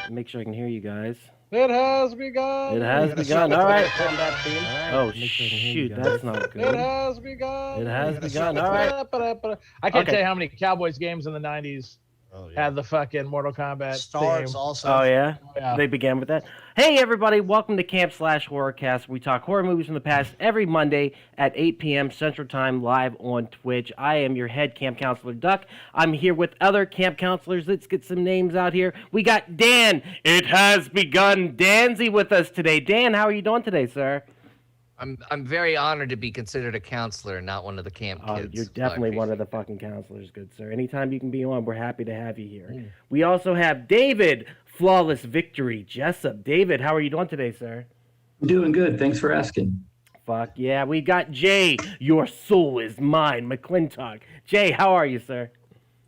Make sure I can hear you guys. It has begun. It has begun. All right. Oh, Make sure I can hear you shoot. guys. That's not It good. has begun. It has gotta begun. start All right. I can't Okay. tell you how many Cowboys games in the 90s had the fucking Mortal Kombat Stars theme. also. Oh, yeah? Yeah. They began with that. Hey, everybody. Welcome to Camp Slash Horrorcast. We talk horror movies from the past every Monday at 8 p.m. Central Time live on Twitch. I am your head camp counselor, Duck. I'm here with other camp counselors. Let's get some names out here. We got Dan. It has begun. Danzy with us today. Dan, how are you doing today, sir? I'm very honored to be considered a counselor, not one of the camp kids. You're So I definitely one of the appreciate fucking counselors, good sir. Anytime you can be on, we're happy to have you here. We also have David, Flawless Victory Jessup. David, how are you doing today, sir? I'm doing good. Thanks for asking. Fuck yeah. We got Jay, Your Soul Is Mine, McClintock. Jay, how are you, sir?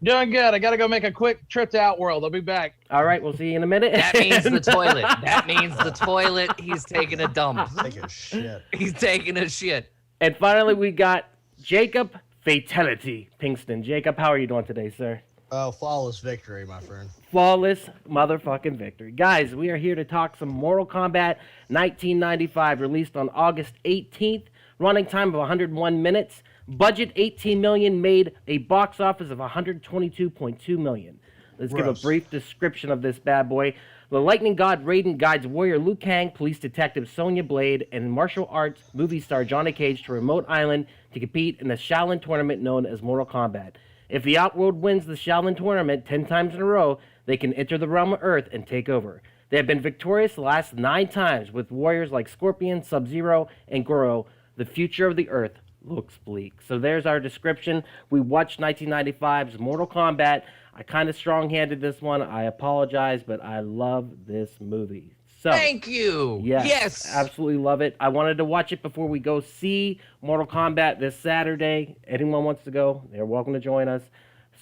Doing good. I got to go make a quick trip to Outworld. I'll be back. All right, we'll see you in a minute. That means the toilet. That means the toilet. He's taking a dump. Take a shit. He's taking a shit. And finally, we got Jacob Fatality Pinkston. Jacob, how are you doing today, sir? Oh, flawless victory, my friend. Flawless motherfucking victory. Guys, we are here to talk some Mortal Kombat 1995, released on August 18th, running time of 101 minutes, budget 18 million, made a box office of 122.2 million. Let's give a Gross. brief description of this bad boy. The lightning god Raiden guides warrior Liu Kang, police detective Sonya Blade, and martial arts movie star Johnny Cage to a remote island to compete in the Shaolin tournament known as Mortal Kombat. If the Outworld wins the Shaolin tournament 10 times in a row, they can enter the realm of Earth and take over. They have been victorious the last 9 times with warriors like Scorpion, Sub-Zero, and Goro. The future of the Earth looks bleak. So there's our description. We watched 1995's Mortal Kombat. I kind of strong-handed this one. I apologize, but I love this movie. So, Thank you. yes, absolutely love it. I wanted to watch it before we go see Mortal Kombat this Saturday. Anyone wants to go, they're welcome to join us.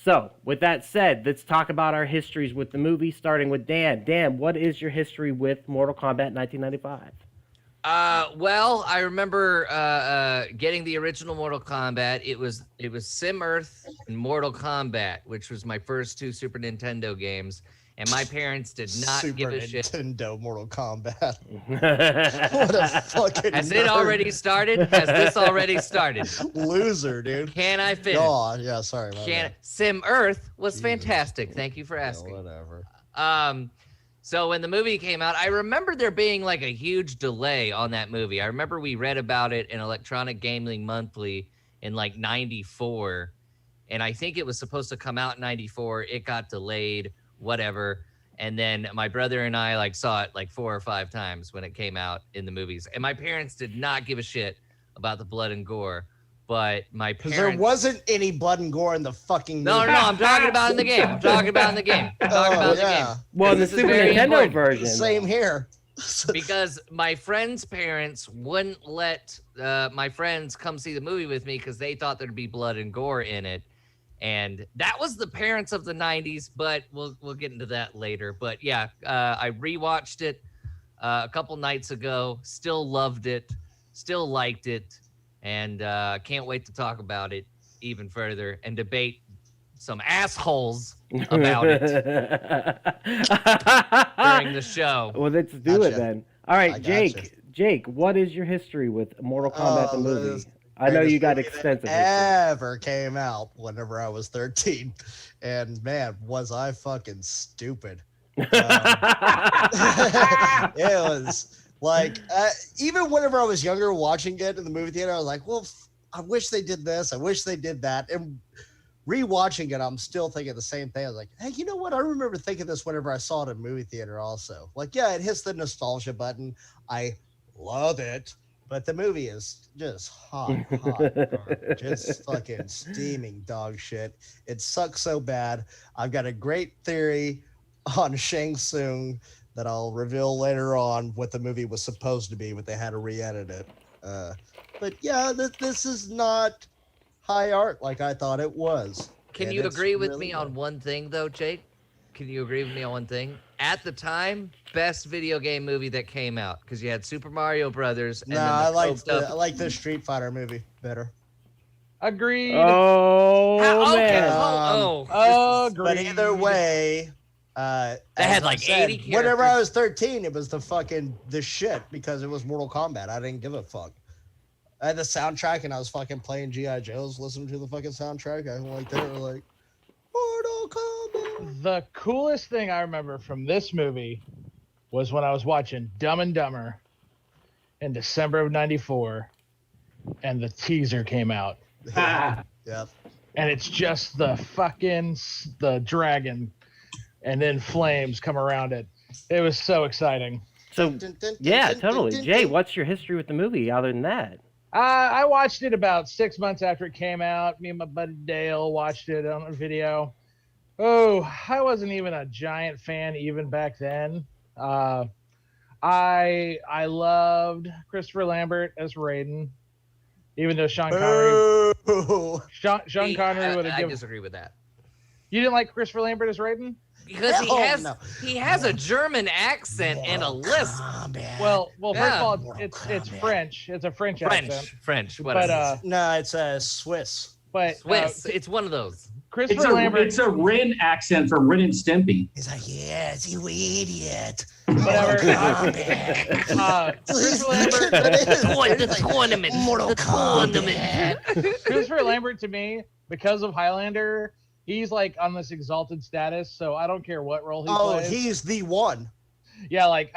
So, with that said, let's talk about our histories with the movie, starting with Dan. Dan, what is your history with Mortal Kombat 1995? Well, I remember getting the original Mortal Kombat. It was Sim Earth and Mortal Kombat, which was my first 2 Super Nintendo games. And my parents did not give a shit. Nintendo Mortal Kombat. What a fucking Has it already started? Has this already started? loser, dude. Can I finish? God, yeah, sorry. my bad. Sim Earth was Jesus. fantastic. Thank you for Yeah, asking. whatever. So when the movie came out, I remember there being like a huge delay on that movie. I remember we read about it in Electronic Gaming Monthly in like 94. And I think it was supposed to come out in 94. It got delayed, whatever. And then my brother and I like saw it like 4 or 5 times when it came out in the movies. And my parents did not give a shit about the blood and gore. But my Because parents... there wasn't any blood and gore in the fucking movie. No, I'm talking about in the game. I'm talking about in the game. I'm talking about in the game. Well, in the This is Super very Nintendo important. version. Same here. Because my friends' parents wouldn't let my friends come see the movie with me because they thought there'd be blood and gore in it. And that was the parents of the 90s, but we'll get into that later. But yeah, I rewatched it a couple nights ago. Still loved it. Still liked it. And can't wait to talk about it even further and debate some assholes about it during the show. Well, let's do it Gotcha. then. All right, I Jake. gotcha. Jake, what is your history with Mortal Kombat the movie? this I know you greatest got movie extensive history. that ever came out whenever I was 13. And man, was I fucking stupid. It was like, even whenever I was younger watching it in the movie theater, I was like, well, I wish they did this. I wish they did that. And rewatching it, I'm still thinking the same thing. I was like, hey, you know what? I remember thinking this whenever I saw it in movie theater also. Like, yeah, it hits the nostalgia button. I love it. But the movie is just hot, just fucking steaming dog shit. It sucks so bad. I've got a great theory on Shang Tsung that I'll reveal later on what the movie was supposed to be, but they had to re-edit it. But yeah, this is not high art like I thought it was. Can And you it's agree with really me good. on one thing, though, Jake? Can you agree with me on one thing? At the time, best video game movie that came out because you had Super Mario Brothers. And No, then I coked like the Street Fighter movie better. Agreed. Oh, Okay. man. Oh, But Agreed. either way, That had like 80 characters. Whenever I was 13, it was the shit because it was Mortal Kombat. I didn't give a fuck. I had the soundtrack and I was fucking playing G.I. Joes, listening to the fucking soundtrack. I they were like, Mortal Kombat. The coolest thing I remember from this movie was when I was watching Dumb and Dumber in December of '94, and the teaser came out. Yeah. And it's just the dragon, and then flames come around it. It was so exciting. So, yeah, totally. Jay, what's your history with the movie other than that? I watched it about 6 months after it came out. Me and my buddy Dale watched it on a video. Oh, I wasn't even a giant fan even back then. I loved Christopher Lambert as Raiden, even though Sean Connery would have I given. disagree with that. You didn't like Christopher Lambert as Raiden? Because he has a German accent and a lisp. Well, first Yeah. of all, it's French. It's a French accent. French. But No, it's Swiss. but Swiss. It's one of those. Christopher Lambert. It's a Ren accent from Ren and Stimpy. He's like, yes, you idiot. Whatever. Christopher Lambert to me, because of Highlander, he's like on this exalted status. So I don't care what role he plays. He's the one. Yeah, like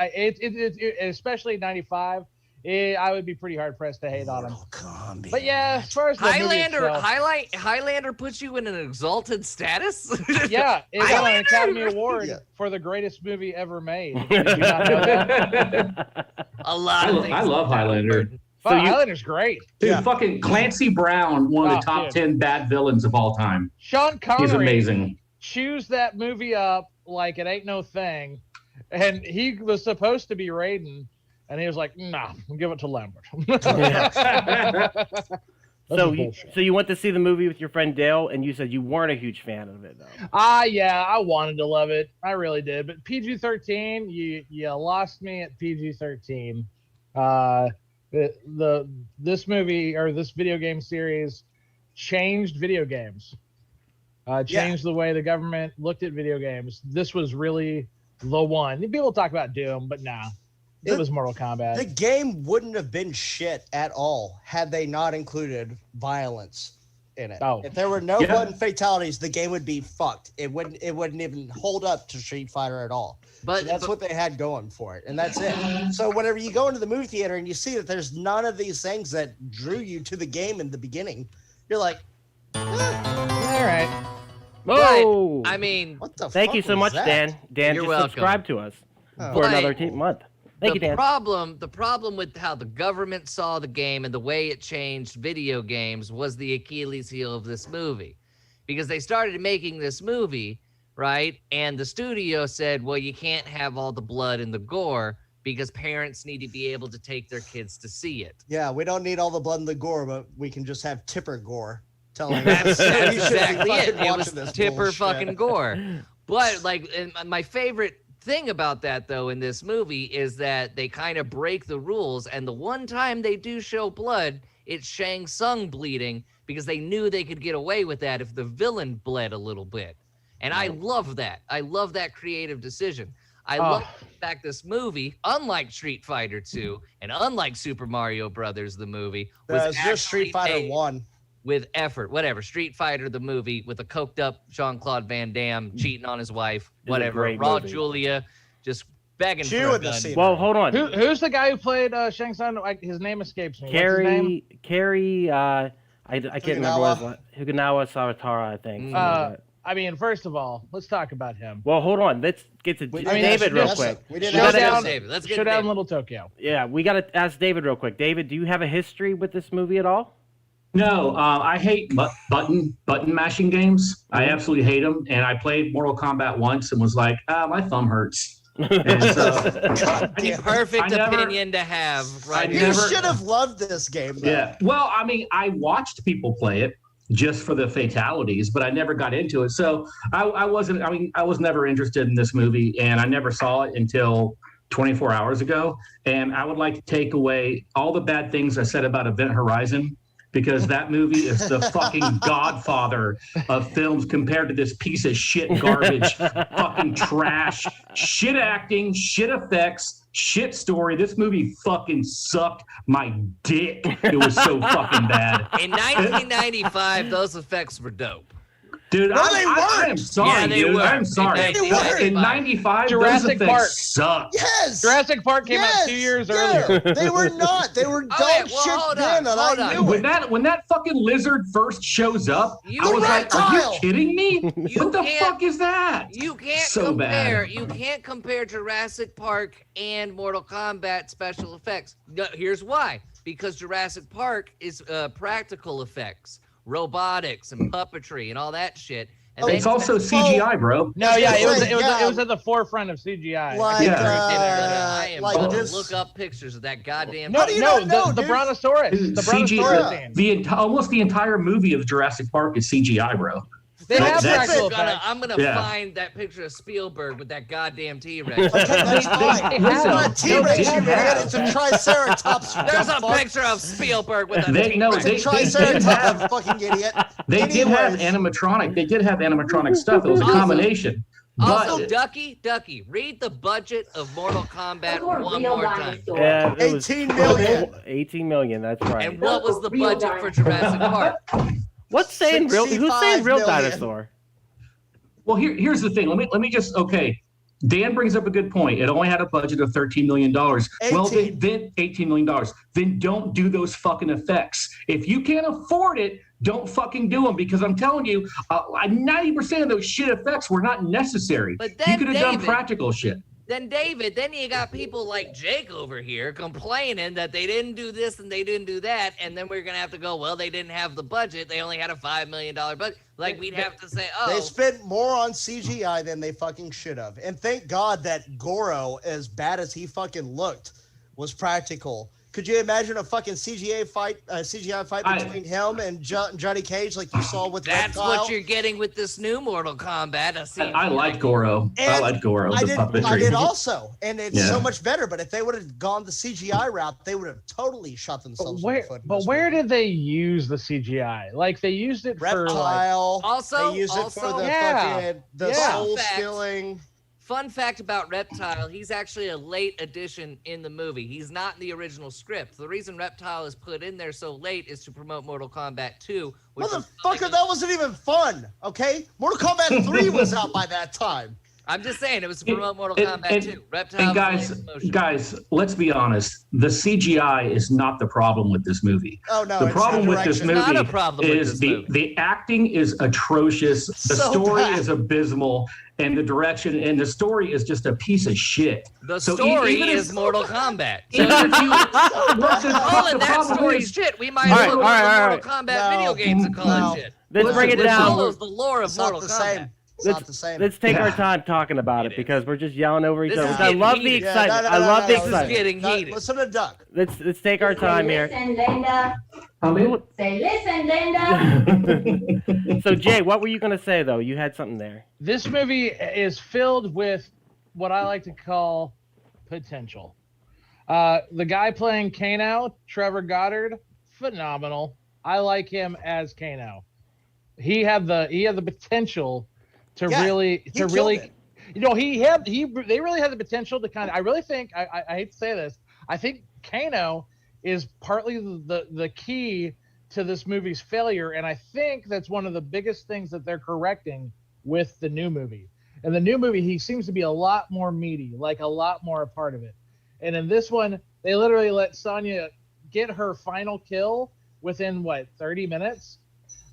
especially '95. I would be pretty hard pressed to hate on him. But yeah, as far as the Highlander puts you in an exalted status. Yeah, it got an Academy Award for the greatest movie ever made. Did you not know that? A lot of things. I love Highlander. Highlander's great. Dude, fucking Clancy Brown, one of the top 10 bad villains of all time. Sean Connery. He's amazing. Chews that movie up like it ain't no thing. And he was supposed to be Raiden. And he was like, nah, we'll give it to Lambert. So you went to see the movie with your friend Dale, and you said you weren't a huge fan of it, though. Yeah, I wanted to love it. I really did. But PG-13, you lost me at PG-13. This movie or this video game series changed video games. Changed the way the government looked at video games. This was really the one. People talk about Doom, but nah. It was Mortal Kombat. The game wouldn't have been shit at all had they not included violence in it. Oh. If there were no blood fatalities, the game would be fucked. It wouldn't even hold up to Street Fighter at all. But that's what they had going for it, and that's it. So whenever you go into the movie theater and you see that there's none of these things that drew you to the game in the beginning, you're like, all right. Whoa! But, I mean, what the Thank fuck you so was much, that? Dan. Dan You're just welcome. subscribed to us for But another month. Thank you, Dan. The problem with how the government saw the game and the way it changed video games was the Achilles heel of this movie. Because they started making this movie, right? And the studio said, well, you can't have all the blood and the gore because parents need to be able to take their kids to see it. Yeah, we don't need all the blood and the gore, but we can just have Tipper gore. Telling That's us we should be exactly it. fucking It watching was this Tipper bullshit. fucking gore. But like, and my favorite thing about that though in this movie is that they kind of break the rules, and the one time they do show blood, it's Shang Tsung bleeding because they knew they could get away with that if the villain bled a little bit. And I love that. I love that creative decision. I love the fact this movie, unlike Street Fighter 2 and unlike Super Mario Brothers the movie, was just Street Fighter 1. With effort, whatever. Street Fighter, the movie, with a coked up Jean-Claude Van Damme cheating on his wife, whatever. Raw Julia, just begging for a gun. Well, hold on. Who's the guy who played Shang Tsung? His name escapes me. Carrie, I can't remember what his Huganawa Saratara, I think. I mean, first of all, let's talk about him. Well, hold on. Let's get to David real quick. Let's get Showdown Little Tokyo. Yeah, we got to ask David real quick. David, do you have a history with this movie at all? No, I hate button mashing games. I absolutely hate them. And I played Mortal Kombat once and was like, my thumb hurts. And so, perfect opinion to have. Right? You should have loved this game, though. Yeah. Well, I mean, I watched people play it just for the fatalities, but I never got into it. So I was never interested in this movie, and I never saw it until 24 hours ago. And I would like to take away all the bad things I said about Event Horizon because that movie is the fucking godfather of films compared to this piece of shit garbage, fucking trash, shit acting, shit effects, shit story. This movie fucking sucked my dick. It was so fucking bad. In 1995, those effects were dope. Dude, No, they I am weren't. sorry, Yeah, they dude. were. I'm sorry. They weren't. In 95, those Jurassic effects Park. sucked. Yes. Jurassic Park came out 2 years earlier. They were not. They were dumb Okay, well, shit hold then, on, and hold I on. knew it. When that fucking lizard first shows up, You I was like, "Are reptile. you kidding me? You What the can't- fuck is that?" You can't So compare. bad. You can't compare Jurassic Park and Mortal Kombat special effects. No, here's why: because Jurassic Park is practical effects, robotics, and puppetry, and all that shit. And It's also CGI, bro. No, yeah, it was Yeah. it was at the forefront of CGI. Like, Yeah. I am like going to this. look up pictures of that goddamn. No, How do you no, not know, the dude? Brontosaurus, the Brontosaurus CGI. scene. Almost the entire movie of Jurassic Park is CGI, bro. They That- have that's- practical I'm effects. gonna Yeah. find that picture of Spielberg with that goddamn T-Rex. Okay, that's fine. They It's have- not a T-Rex, they you have- idiot. It's a Triceratops. you There's a dumb fuck. picture of Spielberg with a They- no, T-Rex. It's a they did Triceratops, have- fucking idiot. They did have Anyways. animatronic. They did have animatronic stuff. It was a Also- combination. Also, But Ducky, read the budget of Mortal Kombat Those were one real more time. dinosaurs. Yeah, it was 18 million. 18 million. That's right. And what was the budget for Jurassic Park? What's saying real? Who's saying 65 real million. dinosaur? well, here's the thing. Let me just okay. Dan brings up a good point. It only had a budget of $13 million. Well, 18. then $18 million. Then don't do those fucking effects. If you can't afford it, don't fucking do them, because I'm telling you, 90% of those shit effects were not necessary. But You then, could have done David, practical shit. then you got people like Jake over here complaining that they didn't do this and they didn't do that, and then we're gonna have to go, well, they didn't have the budget. They only had a $5 million budget. Like, we'd have to say, They oh, spent more on CGI than they fucking should have. And thank God that Goro, as bad as he fucking looked, was practical. Could you imagine a fucking CGI fight between him and Johnny Cage like you saw with that's Reptile? what you're getting with this new Mortal Kombat. I like Goro. I And like Goro. I The did puppetry. also, and it's Yeah. so much better. But if they would have gone the CGI route, they would have totally shot themselves in the foot. in this Where movie. did they use the CGI? Like they used it for like, Reptile? Also- they used it for the Yeah. fucking the Yeah. soul Fact. stealing. Fun fact about Reptile, he's actually a late addition in the movie. He's not in the original script. The reason Reptile is put in there so late is to promote Mortal Kombat 2. Which was Motherfucker, that wasn't even fun. Okay, Mortal Kombat 3 was out by that time. I'm just saying, it was to promote Mortal And- Kombat and- 2. Reptile And was late in motion. guys, let's be honest. The CGI is not the problem with this movie. Oh no, The it's problem the with this direction. movie Not a problem with is this the movie. the acting is atrocious. The So story bad. is abysmal, and the direction and the story is just a piece of shit. The So story even if- is Mortal Kombat. Even if you, what the fuck Calling the that problem story is- shit. We might All as right, well go all right, to all Mortal Kombat No, video games and call no. it shit. Let's bring it Listen, down. Follows the lore of It's Mortal not the Kombat. same. It's not the same. Let's take our Yeah. time talking about It it is. because we're just yelling over each This other. is I getting love the heated. excitement. I love the This is excitement. getting No, heated. listen to Duck. Let's take our time here. Listen, Linda. Who- Say, listen, Linda. So Jay, what were you gonna say though? You had something there. this movie is filled with what I like to call potential. The guy playing Kano, Trevor Goddard, phenomenal. I like him as Kano. He had the potential to Yeah, really he killed it. they really had the potential to kind of, I really think, I hate to say this, I think Kano is partly the key to this movie's failure, and I think that's one of the biggest things that they're correcting with the new movie. In the new movie, he seems to be a lot more meaty, like a lot more a part of it. And in this one, they literally let Sonya get her final kill within 30 minutes.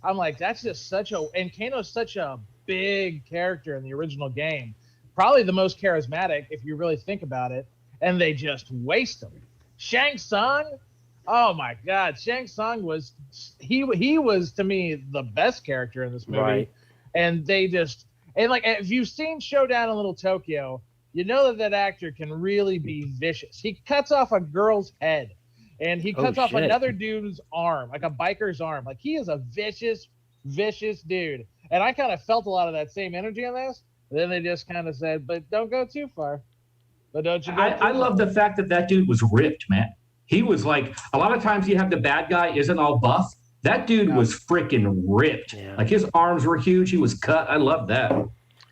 I'm like, that's just and Kano's such a big character in the original game, probably the most charismatic if you really think about it, and they just waste him. Shang Tsung, oh my God, Shang Tsung was he was to me the best character in this movie, Right. and they just like if you've seen Showdown in Little Tokyo, you know that actor can really be vicious. He cuts off a girl's head, and he cuts off shit. another dude's arm, like a biker's arm. Like he is a vicious dude. And I kind of felt a lot of that same energy in this. Then they just kind of said, but don't go too far. But don't you go too I love far. the fact that dude was ripped, man. He was like, a lot of times you have the bad guy isn't all buff. That dude was freaking ripped. Yeah. Like his arms were huge. He was cut. I love that.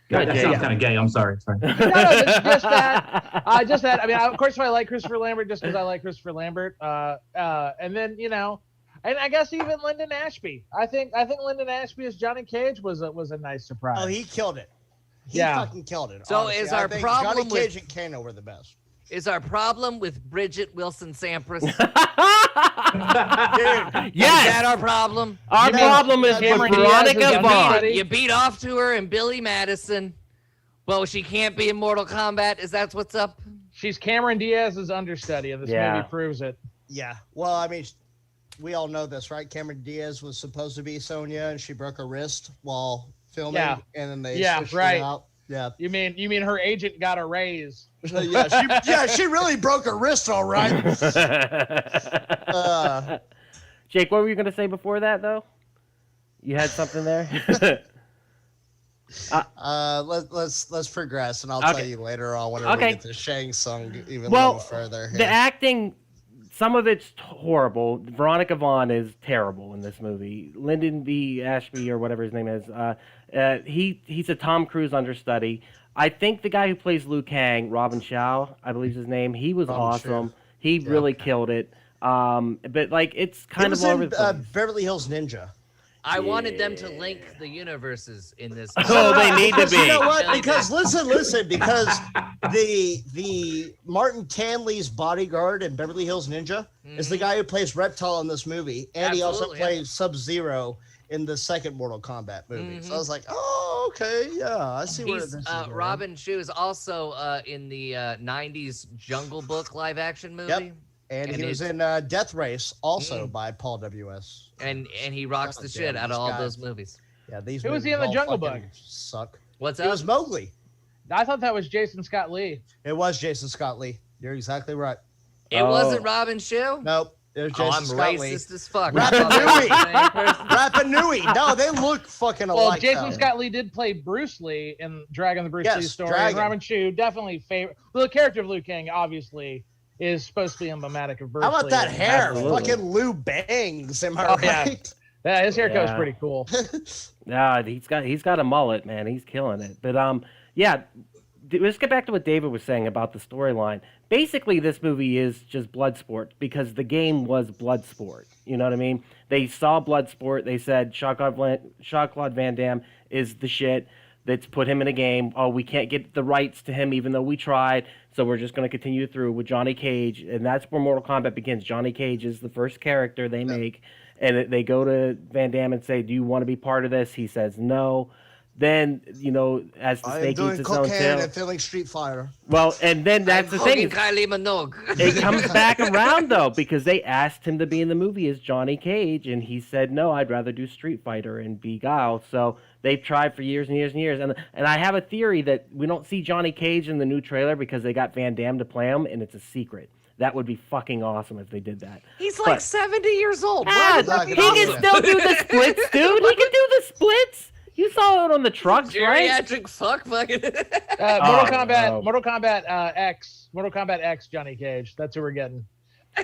Good, That Jay. sounds kind of gay. I'm sorry. No, just that. Just that. I mean, of course, I like Christopher Lambert just because I like Christopher Lambert. And then and I guess even Lyndon Ashby. I think Lyndon Ashby as Johnny Cage was a nice surprise. Oh, he killed it. He Yeah. fucking killed it. So honestly. is I our think problem Johnny Cage with- and Kano were the best. Is our problem with Bridget Wilson Sampras? Is Yes. that our problem? Our You mean problem is with Cameron Diaz Veronica is Vaughn. somebody? You beat off to her and Billy Madison. Well, she can't be in Mortal Kombat. Is that what's up? She's Cameron Diaz's understudy, and this Yeah. movie proves it. Yeah. Well, I mean, we all know this, right? Cameron Diaz was supposed to be Sonya, and she broke her wrist while filming, Yeah. and then they Yeah, switched right. it out. Yeah. You mean her agent got a raise? She really broke her wrist, all right. Jake, what were you going to say before that, though? You had something there? Let's progress, and I'll Okay. tell you later on when we get to Shang Tsung even a Well, little further. The here. acting, some of it's horrible. Veronica Vaughn is terrible in this movie. Lyndon B. Ashby, or whatever his name is, he's a Tom Cruise understudy. I think the guy who plays Liu Kang, Robin Shaw, I believe is his name, he was Robin awesome. Shaw. He really killed it. But like it's He kind was of all over in the place. Beverly Hills Ninja. I wanted them to link the universes in this. Oh, they need to Because be. You know what? Because listen, because the Martin Tanley's bodyguard in Beverly Hills Ninja is the guy who plays Reptile in this movie, and he also Absolutely, yeah. plays Sub-Zero in the second Mortal Kombat movie. So I was like, oh, okay, yeah, I see where this is going. Robin Shu is also in the 90s Jungle Book live action movie. Yep. And he was in Death Race, also by Paul W.S. And he rocks the shit out of all those movies. Yeah, these Who was he movies in the all Jungle fucking Book? Suck. What's It up? was Mowgli. I thought that was Jason Scott Lee. It was Jason Scott Lee. You're exactly right. It wasn't Robin Shu? Nope. It was Jason I'm Scott Lee. racist as fuck. Rapanui. Rapanui. No, they look fucking Well, alike. Jason though. Scott Lee did play Bruce Lee in Dragon the Bruce Yes, Lee story. Dragon. And Robin Shu definitely favorite. Well, the character of Liu Kang obviously is supposed to be emblematic of Bruce How about Lee. that hair? Absolutely. Fucking Lou Bangs. Am I Oh, yeah. right? Yeah, his haircut was Yeah. pretty cool. Yeah, he's got a mullet, man. He's killing it. But yeah, let's get back to what David was saying about the storyline. Basically, this movie is just Bloodsport because the game was Bloodsport. You know what I mean? They saw Bloodsport. They said Jean-Claude Van Damme is the shit. Let's put him in a game. Oh, we can't get the rights to him even though we tried. So we're just going to continue through with Johnny Cage. And that's where Mortal Kombat begins. Johnny Cage is the first character they make. And they go to Van Damme and say, do you want to be part of this? He says no. Then, as the I am snake eats doing its own cocaine tail. and feeling Street Fighter. Well, and then that's the thing. Kylie Minogue. It comes back around, though, because they asked him to be in the movie as Johnny Cage, and he said, no, I'd rather do Street Fighter and be Guile. So they've tried for years and years and years. And I have a theory that we don't see Johnny Cage in the new trailer because they got Van Damme to play him, and it's a secret. That would be fucking awesome if they did that. He's like But- 70 years old. Ah, is that he gonna can happen? still do the splits, dude. He can do the splits. You saw it on the trucks, right? Geriatric fuck fucking. Mortal Kombat X, Johnny Cage. That's who we're getting.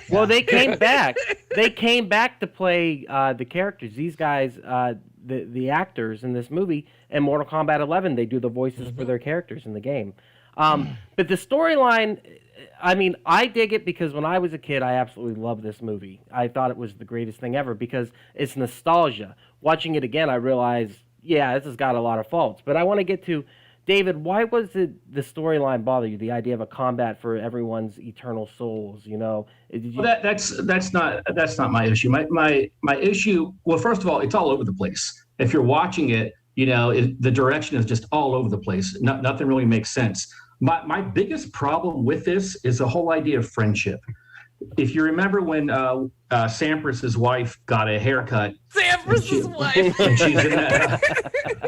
Well, they came back. They came back to play the characters. These guys, the actors in this movie, and Mortal Kombat 11, they do the voices for their characters in the game. But the storyline, I mean, I dig it because when I was a kid, I absolutely loved this movie. I thought it was the greatest thing ever because it's nostalgia. Watching it again, I realized, yeah, this has got a lot of faults. But I want to get to, David, why was it the storyline bother you? The idea of a combat for everyone's eternal souls, Did you... Well, that's not my issue. My issue. Well, first of all, it's all over the place. If you're watching it, the direction is just all over the place. Nothing really makes sense. My biggest problem with this is the whole idea of friendship. If you remember when Sampras's wife got a haircut, Sampras's wife. and she's in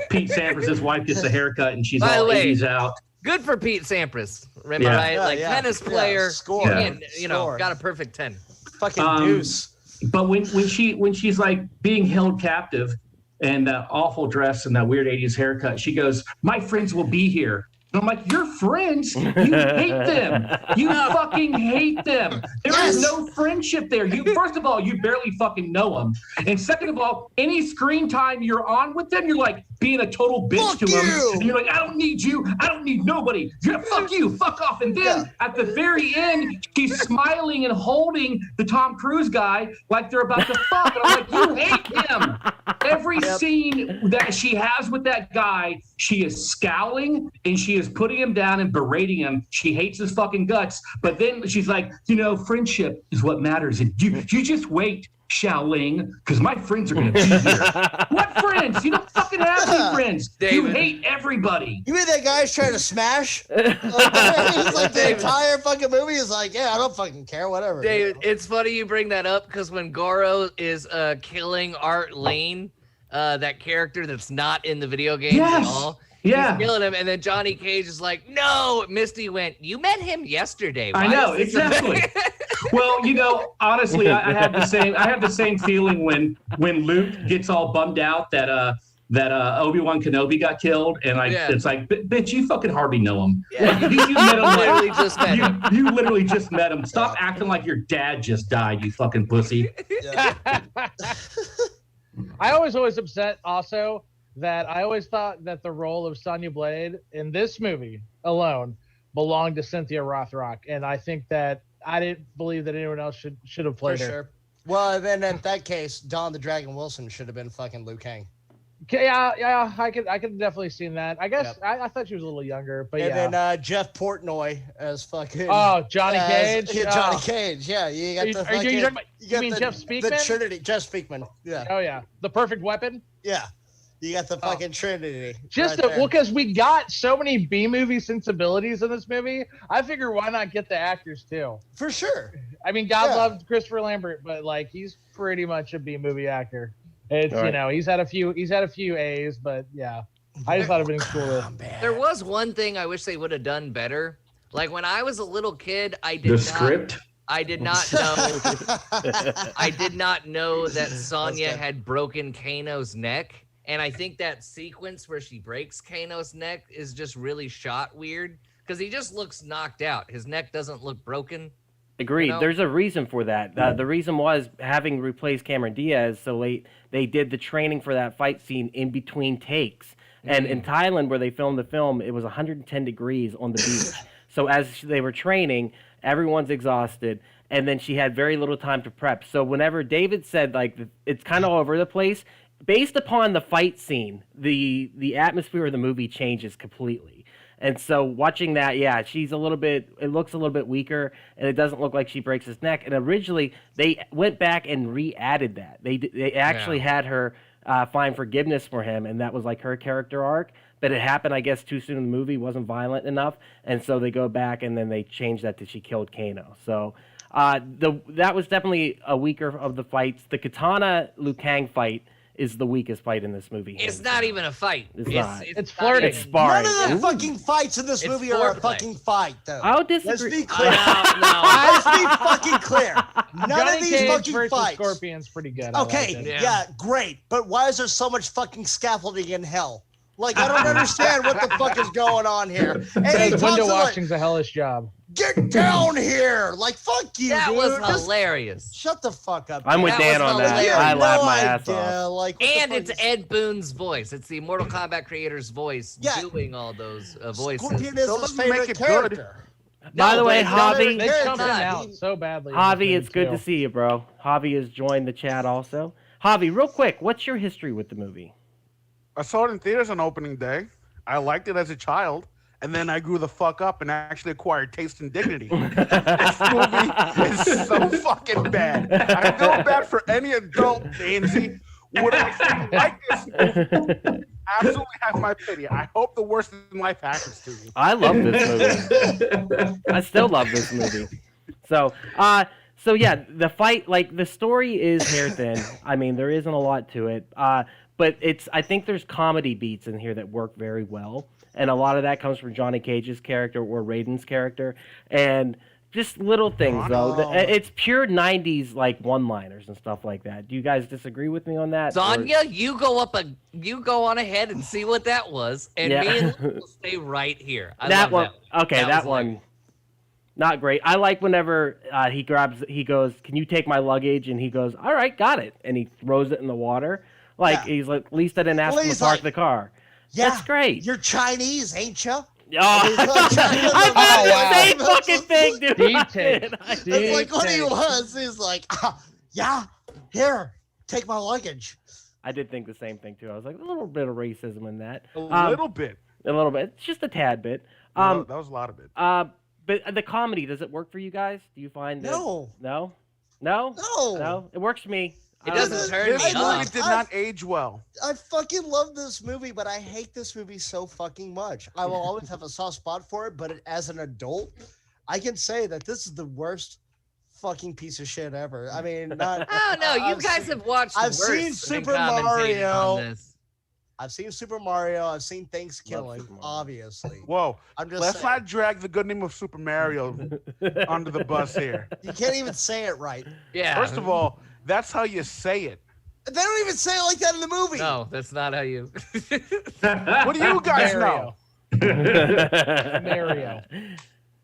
Pete Sampras's wife gets a haircut and she's By all the way, 80s out. Good for Pete Sampras. Remember, Yeah. right? Yeah, Like yeah. tennis Yeah, player. score. And, Score. got a perfect 10. Fucking deuce. But when she's like being held captive and that awful dress and that weird 80s haircut, she goes, "My friends will be here." And I'm like, your friends, you hate them. You fucking hate them. There is no friendship there. First of all, you barely fucking know them. And second of all, any screen time you're on with them, you're like being a total bitch to them. And you're like, I don't need you. I don't need nobody. Fuck you. Fuck off. And then at the very end, she's smiling and holding the Tom Cruise guy like they're about to fuck. And I'm like, you hate him. Every scene that she has with that guy, she is scowling and she is putting him down and berating him. She hates his fucking guts. But then she's like, friendship is what matters. And you just wait, Xiaoling, because my friends are going to be here. What friends? You don't fucking have any friends. David. You hate everybody. You mean that guy's trying to smash? Like the entire fucking movie is like, yeah, I don't fucking care, whatever. David, it's funny you bring that up because when Goro is killing Art Lane, that character that's not in the video games at all. Yeah. He's killing him, and then Johnny Cage is like, no. Misty went, you met him yesterday. Why I know, exactly. Well, honestly, I have the same feeling when Luke gets all bummed out that Obi-Wan Kenobi got killed, and it's like, bitch, you fucking hardly know him. Yeah, you met him. Literally just met him. You literally just met him. Stop acting like your dad just died, you fucking pussy. I was always upset also that I always thought that the role of Sonya Blade in this movie alone belonged to Cynthia Rothrock, and I think that I didn't believe that anyone else should have played her. Sure. Well, then in that case, Don the Dragon Wilson should have been fucking Liu Kang. Yeah, I could definitely seen that. I guess I thought she was a little younger, but and then Jeff Portnoy as fucking Johnny Cage. Johnny Cage. Yeah, you got the fucking. You mean Jeff Speakman? The Trinity, Jeff Speakman. Yeah. Oh yeah, the perfect weapon. Yeah, you got the fucking Trinity. Because we got so many B movie sensibilities in this movie. I figure why not get the actors too? For sure. I mean, God loved Christopher Lambert, but like he's pretty much a B movie actor. It's he's had a few A's, but yeah, I just thought it'd been cool. There was one thing I wish they would have done better. Like when I was a little kid, I did not know that Sonya had broken Kano's neck, and I think that sequence where she breaks Kano's neck is just really shot weird because he just looks knocked out. His neck doesn't look broken. Agreed. There's a reason for that. The reason was having replaced Cameron Diaz so late. They did the training for that fight scene in between takes. And in Thailand, where they filmed the film, it was 110 degrees on the beach. So as they were training, everyone's exhausted, and then she had very little time to prep. So whenever David said like it's kind of all over the place, based upon the fight scene, the atmosphere of the movie changes completely. And so watching that, it looks a little bit weaker, and it doesn't look like she breaks his neck. And originally, they went back and re-added that. They actually had her find forgiveness for him, and that was like her character arc. But it happened, I guess, too soon in the movie. Wasn't violent enough, and so they go back and then they change that to she killed Kano. So that was definitely a weaker of the fights. The Katana Liu Kang fight is the weakest fight in this movie. It's not even a fight. It's flirting. It's sparring. None of the fucking fights in this movie are a fucking fight, though. I'll disagree. Let's be clear. Let's be fucking clear. None of these Cage fucking versus fights. Scorpion's pretty good. Okay, yeah, great. But why is there so much fucking scaffolding in hell? Like, I don't understand what the fuck is going on here. And he talks window like, washing's a hellish job. Get down here! Like, fuck you, That dude. was hilarious. Shut the fuck up. I'm with That Dan was on that. hilarious. I laughed my No ass idea, off. like, what And the it's fuck is- Ed Boon's voice. It's the Mortal Kombat creator's voice doing all those voices. Scorpion is his doesn't make favorite it good. character. By the way, but it's not Javi, They jumped him not. out so badly. Javi, it's good to see you, bro. Javi has joined the chat also. Javi, real quick, what's your history with the movie? I saw it in theaters on opening day. I liked it as a child, and then I grew the fuck up and actually acquired taste and dignity. This movie is so fucking bad. I feel bad for any adult, Danzy, would actually like this movie. Absolutely have my pity. I hope the worst in life happens to you. I love this movie. I still love this movie. So yeah, the fight, like the story is hair thin. I mean, there isn't a lot to it. But I think there's comedy beats in here that work very well. And a lot of that comes from Johnny Cage's character or Raiden's character. And just little things though. No. It's pure '90s like one-liners and stuff like that. Do you guys disagree with me on that? Sonya, you go on ahead and see what that was, and Yeah. me and Luke will stay right here. I That love one, okay, that was like- one, not great. I like whenever he goes, "Can you take my luggage?" And he goes, "All right, got it," and he throws it in the water. Like Yeah. he's like, "At least I didn't ask Well, him to he's park like, the car." Yeah, That's great. You're Chinese, ain't you? Oh, I Oh, thought wow. the same fucking thing, dude. Detail. It's like what he was. He's like, yeah, here, take my luggage. I did think the same thing too. I was like, a little bit of racism in that. A little bit. A little bit, just a tad bit. That was a lot of it. But the comedy, does it work for you guys? Do you find that? No. No? No. It works for me. It doesn't turn This me movie off. did not age well. I fucking love this movie, but I hate this movie so fucking much. I will always have a soft spot for it, but as an adult, I can say that this is the worst fucking piece of shit ever. I mean, not. Oh no, you I've guys seen- have watched. I've worse seen than Super commentating Mario. on this. I've seen Super Mario. I've seen Things Killing, Super Mario. obviously. Whoa. I'm just Let's saying. not drag the good name of Super Mario under the bus here. You can't even say it right. Yeah. First of all, that's how you say it. They don't even say it like that in the movie. no, that's not how you. What do you guys know? Mario.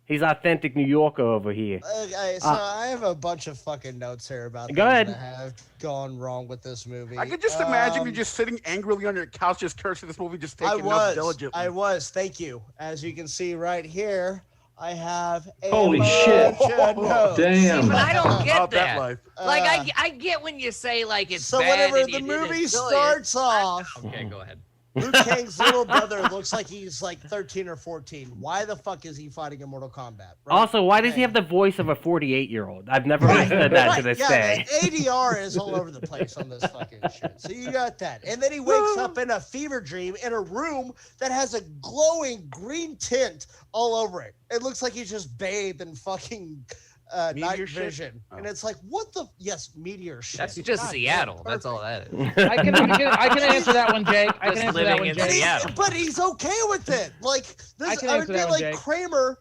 He's authentic New Yorker over here. Okay, so I have a bunch of fucking notes here about Go things ahead. that have gone wrong with this movie. I could just imagine you just sitting angrily on your couch, just cursing this movie, just I taking notes was. diligently. I was. Thank you. As you can see right here, I have a Holy bunch shit. of notes. Damn. But I don't get About that that. life. Like Uh, I get when you say like it's So bad whenever and the you didn't movie enjoy starts it. off, Okay, go ahead. Liu Kang's little brother looks like he's like 13 or 14. Why the fuck is he fighting in Mortal Kombat? Right? Also, why does he Okay. have the voice of a 48-year-old? I've never understood that to this yeah, day. the ADR is all over the place on this fucking shit. So you got that. And then he wakes up in a fever dream in a room that has a glowing green tint all over it. It looks like he's just bathed in fucking night Meteor shit? vision. Oh. And it's like, what the? Yes, meteor shit. That's just God, Seattle. yeah, That's all perfect. that is. I can answer that one, Jake. I can Just answer that living one, in Jake. Seattle. But he's okay with it. Like this, I can I would answer be that one, like Jake. Kramer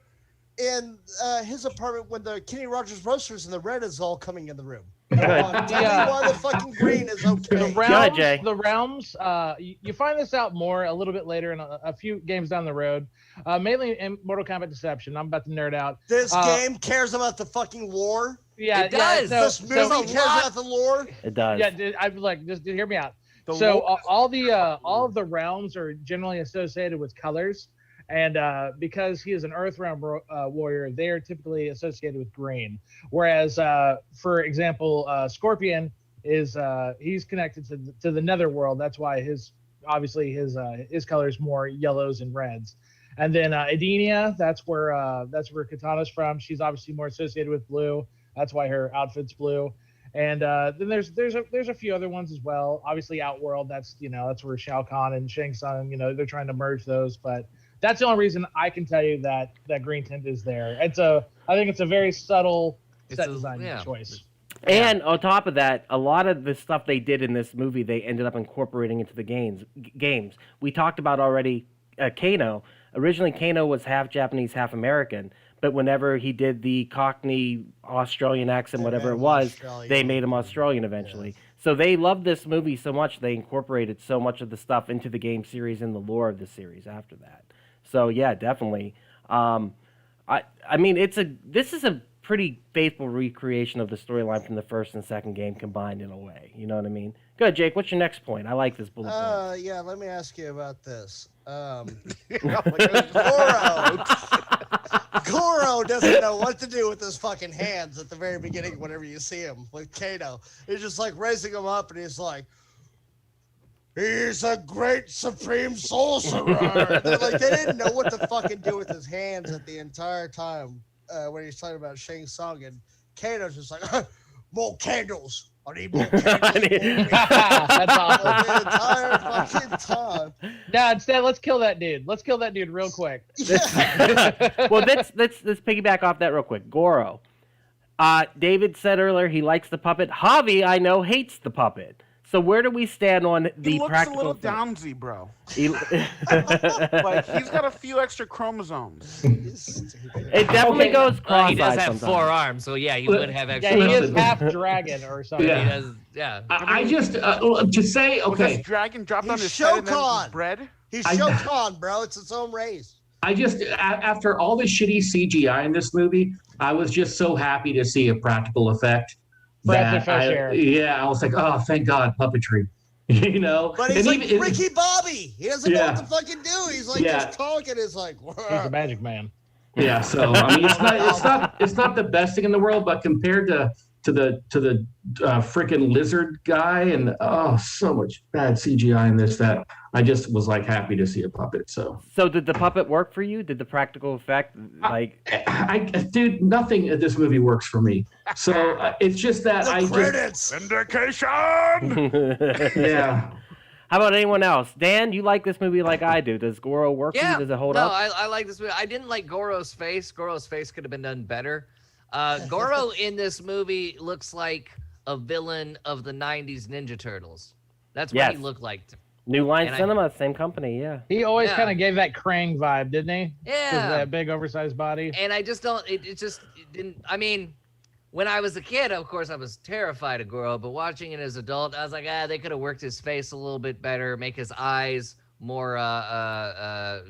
in his apartment when the Kenny Rogers roasters and the red is all coming in the room. Come on, tell me why the fucking green is okay. The ahead, Jay. realms, you find this out more a little bit later in a few games down the road, mainly in Mortal Kombat Deception. I'm about to nerd out. This game cares about the fucking lore. Yeah, It does. Yeah, This movie cares about the lore. It does. yeah, I'm like, just hear me out. The So lo- all of the realms are generally associated with colors, and because he is an Earth Realm warrior, they are typically associated with green. Whereas, for example, Scorpion is he's connected to the Netherworld. That's why his color is more yellows and reds. And then Edenia, that's where Katana's from. She's obviously more associated with blue. That's why her outfit's blue. And then there's a few other ones as well. Obviously, Outworld. That's where Shao Kahn and Shang Tsung. They're trying to merge those. But that's the only reason I can tell you that green tint is there. I think it's a very subtle set design choice. And on top of that, a lot of the stuff they did in this movie, they ended up incorporating into the games. We talked about already Kano. Originally, Kano was half Japanese, half American. But whenever he did the Cockney Australian accent, whatever it was, they made him Australian eventually. So they loved this movie so much, they incorporated so much of the stuff into the game series and the lore of the series after that. So yeah, definitely. I mean, this is a pretty faithful recreation of the storyline from the first and second game combined in a way. You know what I mean? Good, Jake. What's your next point? I like this bullet point. Yeah, let me ask you about this. Goro doesn't know what to do with his fucking hands at the very beginning whenever you see him with Kano. He's just like raising him up and he's like, he's a great supreme sorcerer. They didn't know what to fucking do with his hands at the entire time when he's talking about Shang Tsung, and Kano's just like, more candles. I need more candles. That's awesome. The entire fucking time. No, instead, let's kill that dude. Let's kill that dude real quick. Well, let's piggyback off that real quick. Goro. David said earlier he likes the puppet. Javi, I know, hates the puppet. So where do we stand on the He looks practical? a little downsy, bro. It Like he's got a few extra chromosomes. definitely Okay. goes He cross-eyed does have sometimes. 4 arms, so yeah, he would have yeah, extra. he is Listen. half dragon or something. Yeah. He does, yeah. I just to say, Was this okay, dragon dropped He's on his head and then Shokan. was bred? He's I- Shokan, bro. It's its own race. I just after all the shitty CGI in this movie, I was just so happy to see a practical effect. Breath of that fresh I- air. Yeah, I was like, oh, thank God, puppetry. You know, But he's and like even- Ricky Bobby. He doesn't know Yeah. what to fucking do. He's like Yeah. just talking. It's like, He's the magic man. Yeah, so I mean, it's not the best thing in the world, but compared to the freaking lizard guy and so much bad CGI in this that I just was like happy to see a puppet. So did the puppet work for you? Did the practical effect dude, nothing in this movie works for me. So it's just that the I credits. Vindication! yeah. How about anyone else? Dan, you like this movie like I do. Does Goro work for Yeah, you? Does it hold no, up? I like this movie. I didn't like Goro's face. Goro's face could have been done better. Goro in this movie looks like a villain of the 90s Ninja Turtles. That's what Yes. he looked like. New Line and I- Cinema, same company, yeah. He always Yeah. kind of gave that Krang vibe, didn't he? With Yeah. that big oversized body. And I just don't, it didn't, I mean, when I was a kid, of course, I was terrified of Goro, but watching it as an adult, I was like, they could have worked his face a little bit better, make his eyes more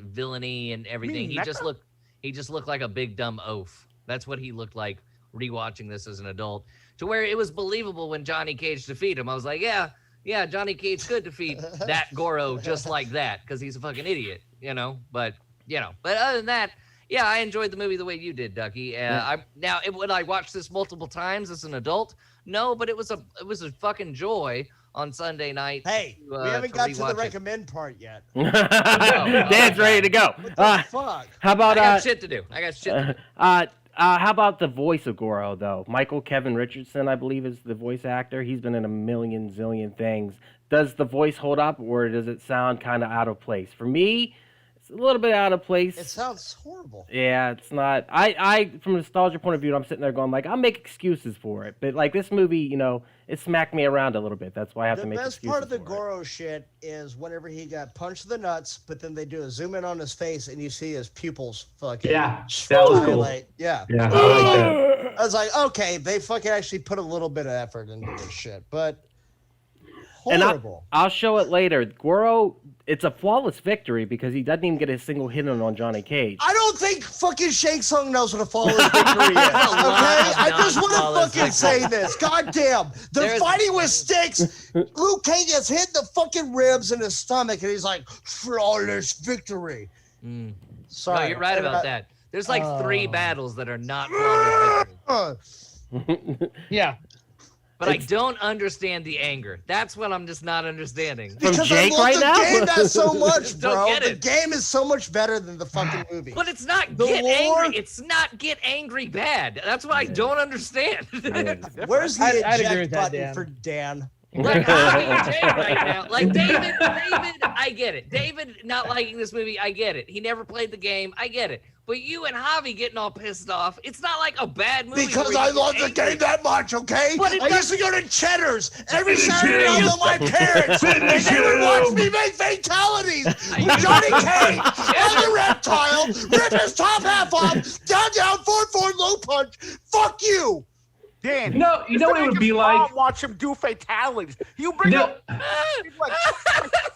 villainy and everything. He just looked like a big dumb oaf. That's what he looked like rewatching this as an adult, to where it was believable when Johnny Cage defeated him. I was like, yeah, Johnny Cage could defeat that Goro just like that because he's a fucking idiot, But other than that, yeah, I enjoyed the movie the way you did, Ducky. Would I watch this multiple times as an adult? No, but it was a fucking joy on Sunday night. Hey, we haven't got to the recommend part yet. Dan's ready to go. What the fuck? How about I got shit to do. how about the voice of Goro though? Michael Kevin Richardson, I believe, is the voice actor. He's been in a million zillion things. Does the voice hold up, or does it sound kind of out of place? For me, it's a little bit out of place. It sounds horrible. Yeah, it's not. I from a nostalgia point of view, I'm sitting there going like, I'll make excuses for it. But like this movie, it smacked me around a little bit. That's why I have to The make best excuses part of the for it. Goro shit is whenever he got punched in the nuts, but then they do a zoom in on his face and you see his pupils fucking Yeah, that was cool. dilate. Yeah. Yeah, I like that. I was like, okay, they fucking actually put a little bit of effort into this shit, but And horrible. I'll show it later. Goro, it's a flawless victory because he doesn't even get a single hit on Johnny Cage. I don't think fucking Shang Tsung knows what a flawless victory is. Okay, I just want to non-flawless fucking say this. God damn, they're There's- fighting with sticks. Luke Cage gets hit in the fucking ribs and his stomach, and he's like, flawless victory. Mm. Sorry, No, you're right about that. There's like 3 battles that are not flawless victories. Yeah. But I don't understand the anger. That's what I'm just not understanding. From Because Jake I love right the now? game that so much, Just don't bro. get The it. game is so much better than the fucking movie. But it's not The get lore- angry. It's not get angry bad. That's what I don't understand. Where's the I'd agree eject with that, button Dan. for Dan? Like Javi and Jay right now. Like David, I get it. David not liking this movie, I get it. He never played the game, I get it. But you and Javi getting all pissed off, it's not like a bad movie. Because where I you get love the angry. game that much, okay? But it I used to go to Cheddar's every Saturday night with my parents, and they would watch me make fatalities with Johnny Cage and the reptile, rip his top half off, down, forward, low punch. Fuck you. Dan, You know what it would be like? Watch him do fatalities. You bring No. up. He's like,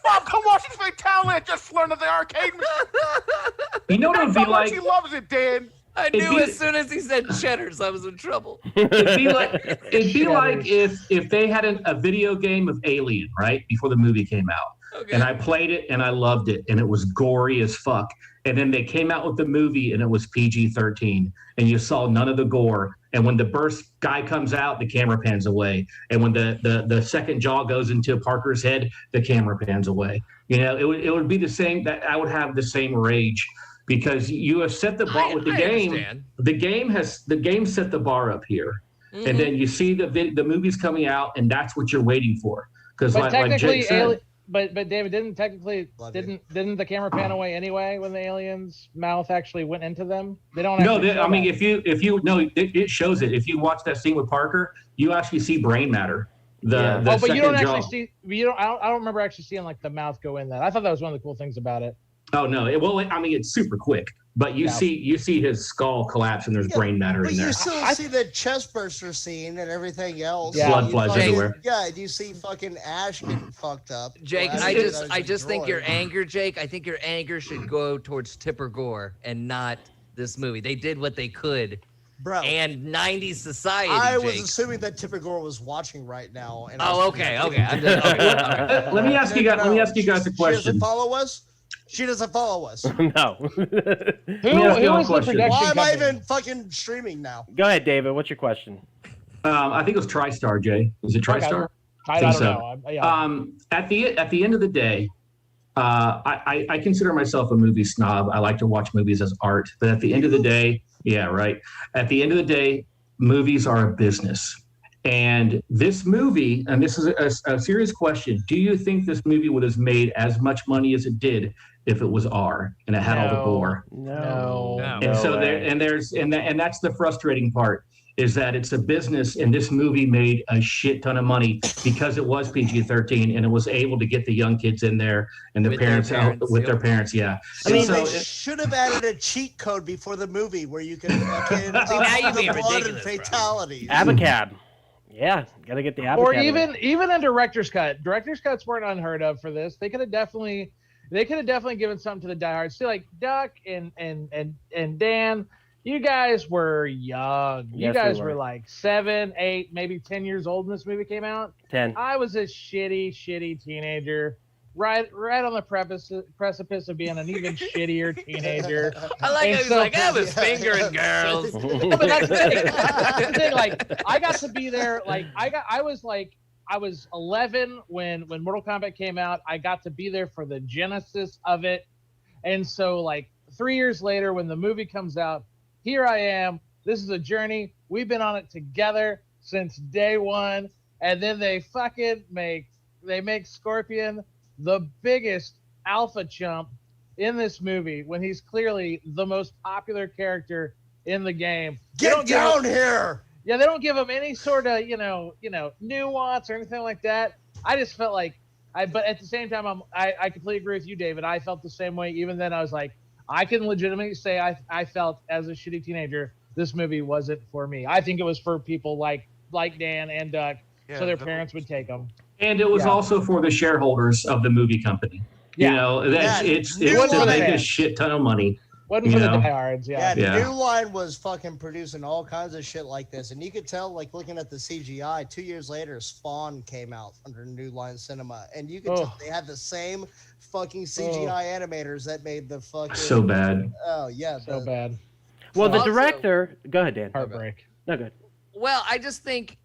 Mom, come watch this fatality. I just learned at the arcade machine. You know what it would be How much like? he loves it, Dan. I It'd knew be- as soon as he said Cheddars, I was in trouble. It'd be like if they had a video game of Alien, right, before the movie came out. Okay. And I played it and I loved it and it was gory as fuck. And then they came out with the movie and it was PG-13 and you saw none of the gore. And when the burst guy comes out, the camera pans away. And when the second jaw goes into Parker's head, the camera pans away. It would be the same. That I would have the same rage because you have set the bar with the I game. understand. The game set the bar up here. Mhm. And then you see the movies coming out, and that's what you're waiting for. Because But like technically, Jake said, but David didn't the camera pan away anyway when the alien's mouth actually went into them? They don't. no, actually show I mean that. if you no, it shows it. If you watch that scene with Parker, you actually see brain matter The But you don't second actually jaw. see. I don't remember actually seeing like the mouth go in that. I thought that was one of the cool things about it. Oh no! I mean, it's super quick, but you see his skull collapse and there's brain matter But in there. you still see the chest burster scene and everything else. Yeah. Blood You flies fucking- everywhere. Yeah, and you see fucking Ash getting fucked up. Jake, Well, I just think your droid. anger, Jake. I think your anger should go towards Tipper Gore and not this movie. They did what they could, Bro, and '90s society. I was Jake. assuming that Tipper Gore was watching right now. And Oh, okay. I'm just, okay. Let me ask you guys. Let me ask you guys a She question. doesn't follow us. She doesn't follow us. No. Who ask you a was the question. production Why am I company? even fucking streaming now? Go ahead, David. What's your question? I think it was TriStar, Jay. Is it TriStar? I think don't so. know. Yeah. At the end of the day, I consider myself a movie snob. I like to watch movies as art, but at the end of the day, yeah, right. At the end of the day, movies are a business. And this movie, and this is a serious question, do you think this movie would have made as much money as it did if it was R and it had all the gore? No. And so that's the frustrating part, is that it's a business, and this movie made a shit ton of money because it was PG-13 and it was able to get the young kids in there and the With their parents out parents, with yep. their parents. Yeah. I mean, And they so should have added a cheat code before the movie where you can fucking now you're the being blood and ridiculous, bro. fatalities. Abacab. Yeah, gotta get the Abacab. Or in even there. in director's cut. Director's cuts weren't unheard of for this. They could have definitely given something to the diehards. See, like Duck and Dan, you guys were young. You Yes, we guys were. were like 7, 8, maybe 10 years old when this movie came out. 10. I was a shitty teenager. Right on the precipice of being an even shittier teenager. I like And how he's so- like, I was fingering girls. But that's the thing. That's the thing. Like, I got to be there. Like, I was 11 when Mortal Kombat came out. I got to be there for the genesis of it. And so, like, 3 years later, when the movie comes out, here I am. This is a journey. We've been on it together since day one. And then they make Scorpion the biggest alpha chump in this movie when he's clearly the most popular character in the game. They Get don't give down him- here! Yeah, they don't give him any sort of, nuance or anything like that. I just felt like but at the same time, I completely agree with you, David. I felt the same way. Even then, I was like, I can legitimately say I felt as a shitty teenager, this movie wasn't for me. I think it was for people like Dan and Duck, so their parents would take them. And it was Yeah. also for the shareholders of the movie company. Yeah. You know, that's Yeah. it's New to Line. make a shit ton of money. Wasn't for You the know? diehards, Yeah, Yeah. New Line was fucking producing all kinds of shit like this. And you could tell, like, looking at the CGI, 2 years later, Spawn came out under New Line Cinema. And you could tell they had the same fucking CGI animators that made the fucking... So bad. Oh, yeah. So the- bad. Well, the Also- director. Go ahead, Dan. Heartbreak. No, good. Well, I just think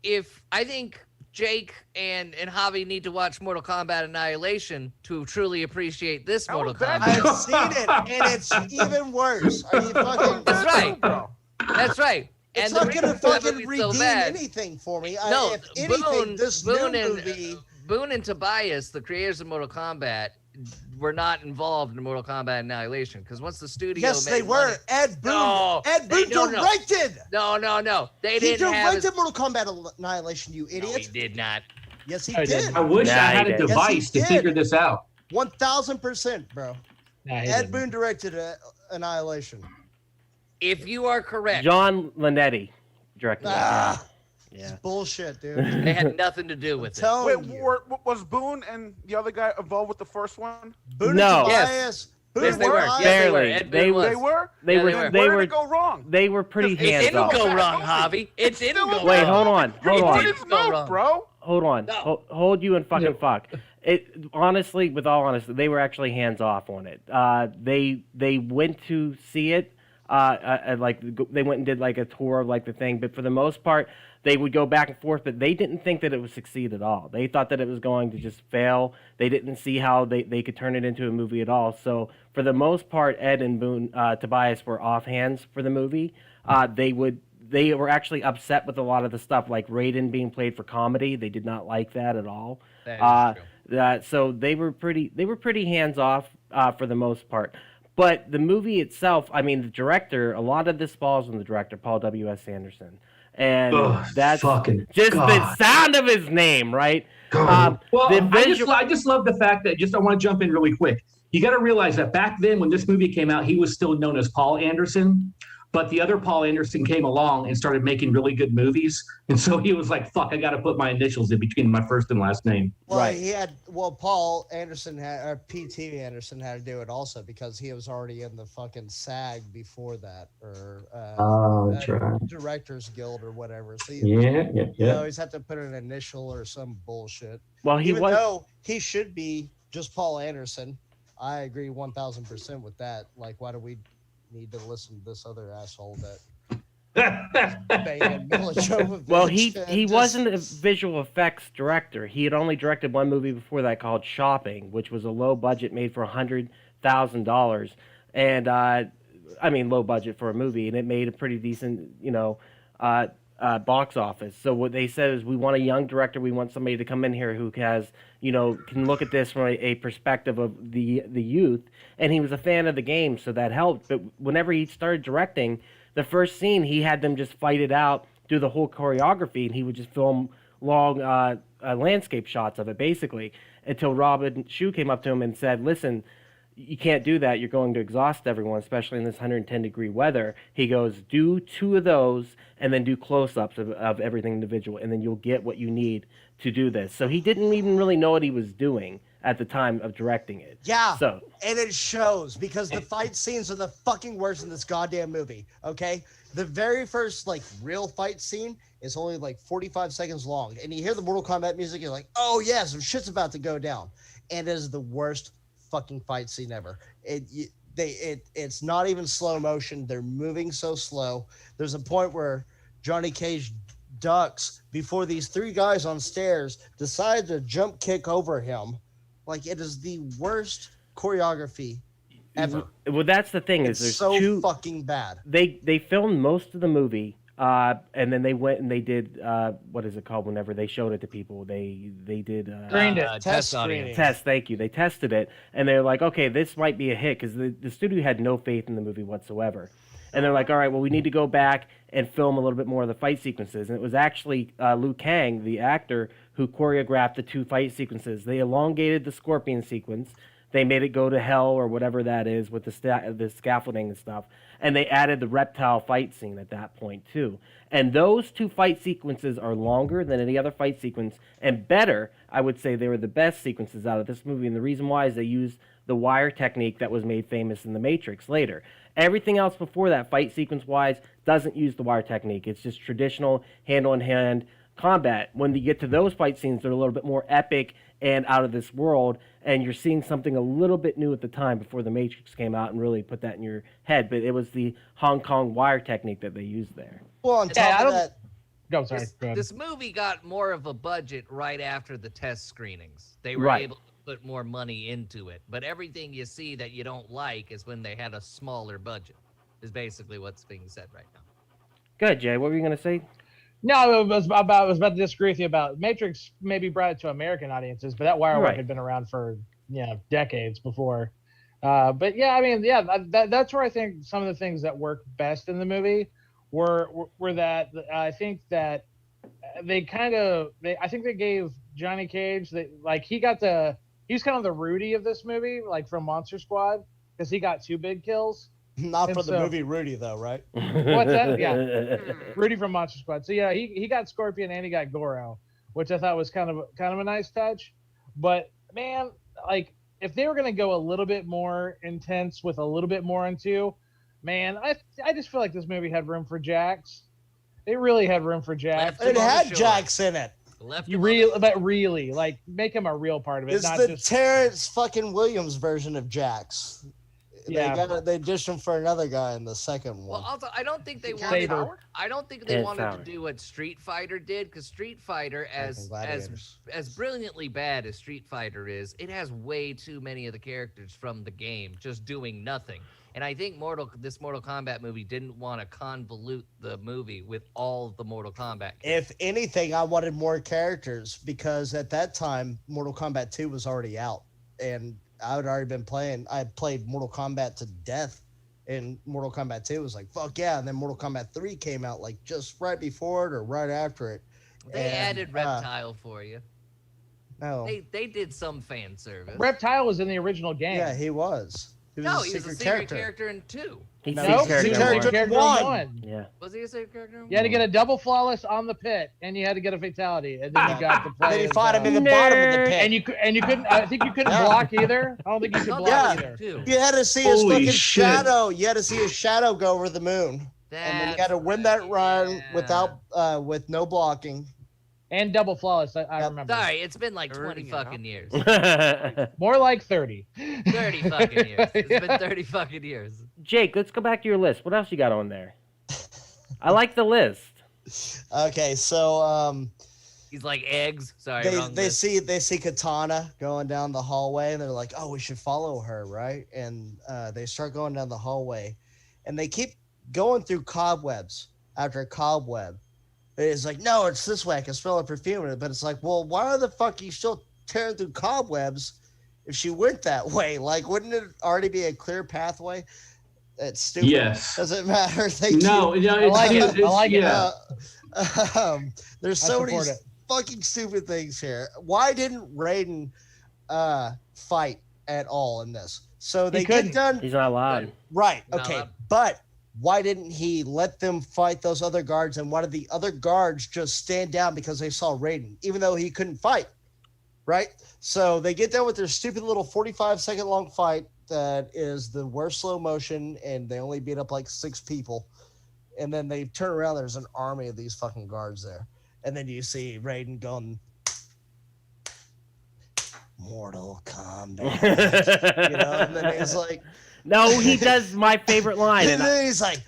I think Jake and Javi need to watch Mortal Kombat Annihilation to truly appreciate this That Mortal was bad. Kombat. I've seen it, and it's even worse. Are you fucking... That's right. Bro. That's right. It's And not the going to reason that fucking movie's so redeem bad- anything for me. No, If anything, this Boone new and movie... Boone and Tobias, the creators of Mortal Kombat, were not involved in Mortal Kombat Annihilation because once the studio Yes, made they were. money- Ed Boon. No, Ed they Boon don't know. directed. No. They He didn't have. directed Mortal Kombat Annihilation, you No, he idiot. did not. Yes, he I did. did. I wish Nah, I had he a did. Yes, he device to did. figure this out. 1000%, bro. Nah, he Ed didn't. Boon directed Annihilation. If you are correct, John Linetti directed it. Ah, Yeah. bullshit, dude. they had nothing to do with it. Telling Wait, you. was Boone and the other guy involved with the first one? Boone No. and Yes. Tobias. Boone Yes, and they were. Tobias. Yes, they were. Barely. Ed They Boon were- was. They were? They Yeah, were. they were. They Where were. did it go wrong? They were pretty It It hands didn't off. go Bad wrong, movie. Javi. It didn't go Wait, wrong. hold on. Hold on. It's Go no, wrong. bro. Hold on. No. Hold you and fucking fuck. It honestly, with all honesty, they were actually hands off on it. They went to see it. Like they went and did like a tour of like the thing, but for the most part, they would go back and forth. But they didn't think that it would succeed at all. They thought that it was going to just fail. They didn't see how they could turn it into a movie at all. So for the most part, Ed and Boone Tobias were off hands for the movie. They were actually upset with a lot of the stuff, like Raiden being played for comedy. They did not like that at all. That is true. So they were pretty hands off for the most part. But the movie itself, I mean, the director, a lot of this falls on the director, Paul W.S. Anderson. and Ugh, that's fucking just God. the sound of his name, right? Well, the I just love the fact that I want to jump in really quick. You got to realize that back then, when this movie came out, he was still known as Paul Anderson, but the other Paul Anderson came along and started making really good movies, and so he was like, "Fuck, I got to put my initials in between my first and last name." Well, Right. Paul Anderson or P.T. Anderson had to do it also because he was already in the fucking SAG before that, or That's right. Directors Guild or whatever. So Yeah. always have to put an initial or some bullshit. Well, he Even was. though he should be just Paul Anderson, I agree 1,000% with that. Like, why do we need to listen to this other asshole that banging Mila Jovovich? Well, he wasn't a visual effects director. He had only directed one movie before that called Shopping, which was a low budget, made for $100,000, and I mean low budget for a movie, and it made a pretty decent, box office. So what they said is, we want a young director. We want somebody to come in here who has, can look at this from a perspective of the youth. And he was a fan of the game, so that helped. But whenever he started directing, the first scene, he had them just fight it out, do the whole choreography, and he would just film long landscape shots of it, basically, until Robin Shue came up to him and said, "Listen, you can't do that. You're going to exhaust everyone, especially in this 110-degree weather." He goes, "Do 2 of those and then do close-ups of everything individual, and then you'll get what you need to do this." So he didn't even really know what he was doing at the time of directing it. Yeah, So and it shows because the fight scenes are the fucking worst in this goddamn movie, okay? The very first, real fight scene is only, 45 seconds long, and you hear the Mortal Kombat music, you're like, oh, yeah, some shit's about to go down. And it is the worst fucking fight scene ever. It's not even slow motion. They're moving so slow. There's a point where Johnny Cage ducks before these 3 guys on stairs decide to jump kick over him. It is the worst choreography ever. Well, that's the thing, is It's there's so 2. fucking bad. They filmed most of the movie, and then they went and they did what is it called? Whenever they showed it to people, they did Screened it. Test screening. audience. test. Thank you. They tested it, and they're like, okay, this might be a hit, because the studio had no faith in the movie whatsoever. And they're like, all right, well, we need to go back and film a little bit more of the fight sequences. And it was actually Liu Kang, the actor, who choreographed the 2 fight sequences. They elongated the scorpion sequence. They made it go to hell or whatever that is with the scaffolding and stuff. And they added the reptile fight scene at that point, too. And those 2 fight sequences are longer than any other fight sequence, and better. I would say they were the best sequences out of this movie. And the reason why is they used the wire technique that was made famous in The Matrix later. Everything else before that, fight sequence-wise, doesn't use the wire technique. It's just traditional hand-on-hand combat. When you get to those fight scenes, they're a little bit more epic and out of this world, and you're seeing something a little bit new at the time before The Matrix came out and really put that in your head. But it was the Hong Kong wire technique that they used there. Well, on top of that, Go, sorry. This, Go ahead. this movie got more of a budget right after the test screenings. They were Right. able to put more money into it. But everything you see that you don't like is when they had a smaller budget, is basically what's being said right now. Good, Jay. What were you going to say? No, I was about to disagree with you about Matrix. Maybe brought it to American audiences, but that wire work Right. had been around for decades before. But yeah, I mean, yeah, that's where I think some of the things that work best in the movie were that I think that they gave Johnny Cage he's kind of the Rudy of this movie, like from Monster Squad, because he got 2 big kills. not And for the so- movie Rudy, though, right? What's that? Yeah. Rudy from Monster Squad. So yeah, he got Scorpion and he got Goro, which I thought was kind of a nice touch. But man, if they were gonna go a little bit more intense with a little bit more into, man, I just feel like this movie had room for Jax. It really had room for Jax. Left him It on the had shore. Jax in it. Left You him on really, but really, make him a real part of it, It's not the just Terrence fucking Williams version of Jax. Yeah. They ditched him for another guy in the second Well, one. also, I don't think they wanted. Saber. I don't think they And wanted Sour. to do what Street Fighter did, because Street Fighter, as Gladiators. brilliantly bad as Street Fighter is, it has way too many of the characters from the game just doing nothing. And I think this Mortal Kombat movie didn't want to convolute the movie with all of the Mortal Kombat characters. If anything, I wanted more characters because at that time, Mortal Kombat 2 was already out. And I had already been playing. I had played Mortal Kombat to death And Mortal Kombat 2 was like, fuck yeah. And then Mortal Kombat 3 came out like just right before it or right after it. They added Reptile for you. No. They did some fan service. Reptile was in the original game. Yeah, he was. He was He was a secret character in 2. He's No, a Nope, secret secret character. in character one. in 1. Yeah. Was he a secret character in 1? You had to get a double flawless on the pit, and you had to get a fatality, and then you got to play. Then he as, fought him in the bottom of the Nerd. pit. and you couldn't. I think you couldn't block either. I don't think you could block Yeah. either. You had to see his Holy fucking shit. shadow. You had to see his shadow go over the moon. And then you got to win that run without with no blocking. And double flawless. I remember. Sorry, it's been like 20 Earning it fucking years. More like 30. 30 fucking years. It's Yeah. been 30 fucking years. Jake, let's go back to your list. What else you got on there? I like the list. Okay, so He's like eggs. Sorry, they wrong they list. see Katana going down the hallway, and they're like, "Oh, we should follow her, right?" And they start going down the hallway, and they keep going through cobwebs after cobweb. It's like, no, it's this way. I can smell her perfume in it. But it's like, well, why the fuck are you still tearing through cobwebs if she went that way? Like, wouldn't it already be a clear pathway? It's stupid. Yes. Doesn't matter. Thank No, you. yeah, I like it. I like it. yeah. There's I so many support it. fucking stupid things here. Why didn't Raiden fight at all in this? So they get couldn't. done. He's not allowed. Right. Not Okay. allowed. But why didn't he let them fight those other guards? And why did the other guards just stand down because they saw Raiden, even though he couldn't fight? Right. So they get done with their stupid little 45-second long fight that is the worst slow motion, and they only beat up like 6 people. And then they turn around. There's an army of these fucking guards there. And then you see Raiden going, Mortal Kombat. You know, and then he's like, No, he does my favorite line. and And then he's like,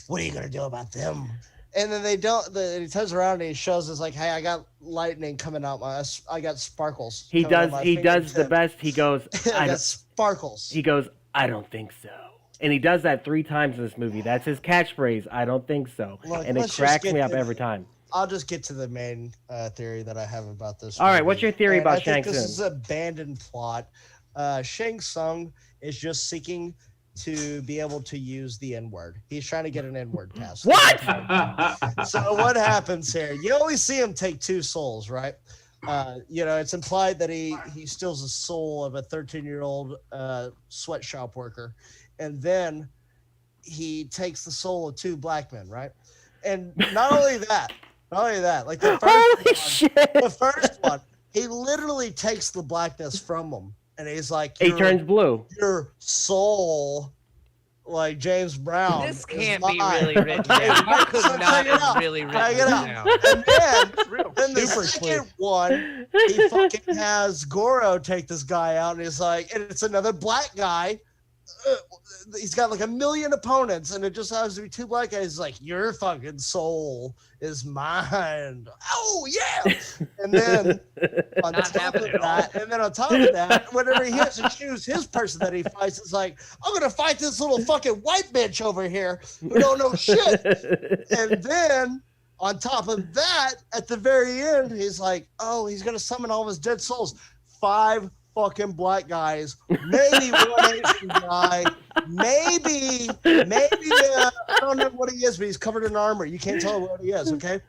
what are you going to do about them? And then they don't, he turns around and he shows us like, hey, I got lightning coming out I got sparkles. he coming out does my he does the fingertip. best. He goes, I got sparkles. he goes, I don't think so. And he does that 3 times in this movie. That's his catchphrase. I don't think so. Look, And it let's just cracks get me up to- every time. I'll just get to the main theory that I have about this. All right, movie. what's your theory And about I think Shang this Tsung? is an abandoned plot. Shang Tsung is just seeking to be able to use the N-word. He's trying to get an N-word pass. What? So what happens here? You only see him take 2 souls, right? You know, it's implied that he steals the soul of a 13-year-old sweatshop worker, and then he takes the soul of 2 black men, right? And not only that, like the Holy first shit! the first one, he literally takes the blackness from them, and he's like, He turns blue. your soul, like James Brown. This is can't be mine." really written Okay, down. You so could check not it out. have really written Check this it out. down. And then, It's real. then the Super second one, he fucking has Goro take this guy out, and he's like, and it's another black guy. He's got like 1 million opponents, and it just happens to be 2 black guys. He's like, your fucking soul is mine. Oh yeah! And then on Not top of happening at all. that, whenever he has to choose his person that he fights, it's like, I'm gonna fight this little fucking white bitch over here who don't know shit. And then on top of that, at the very end, he's like, oh, he's gonna summon all of his dead souls. 5 fucking black guys, maybe 1 Asian guy, maybe I don't know what he is, but he's covered in armor. You can't tell what he is, okay?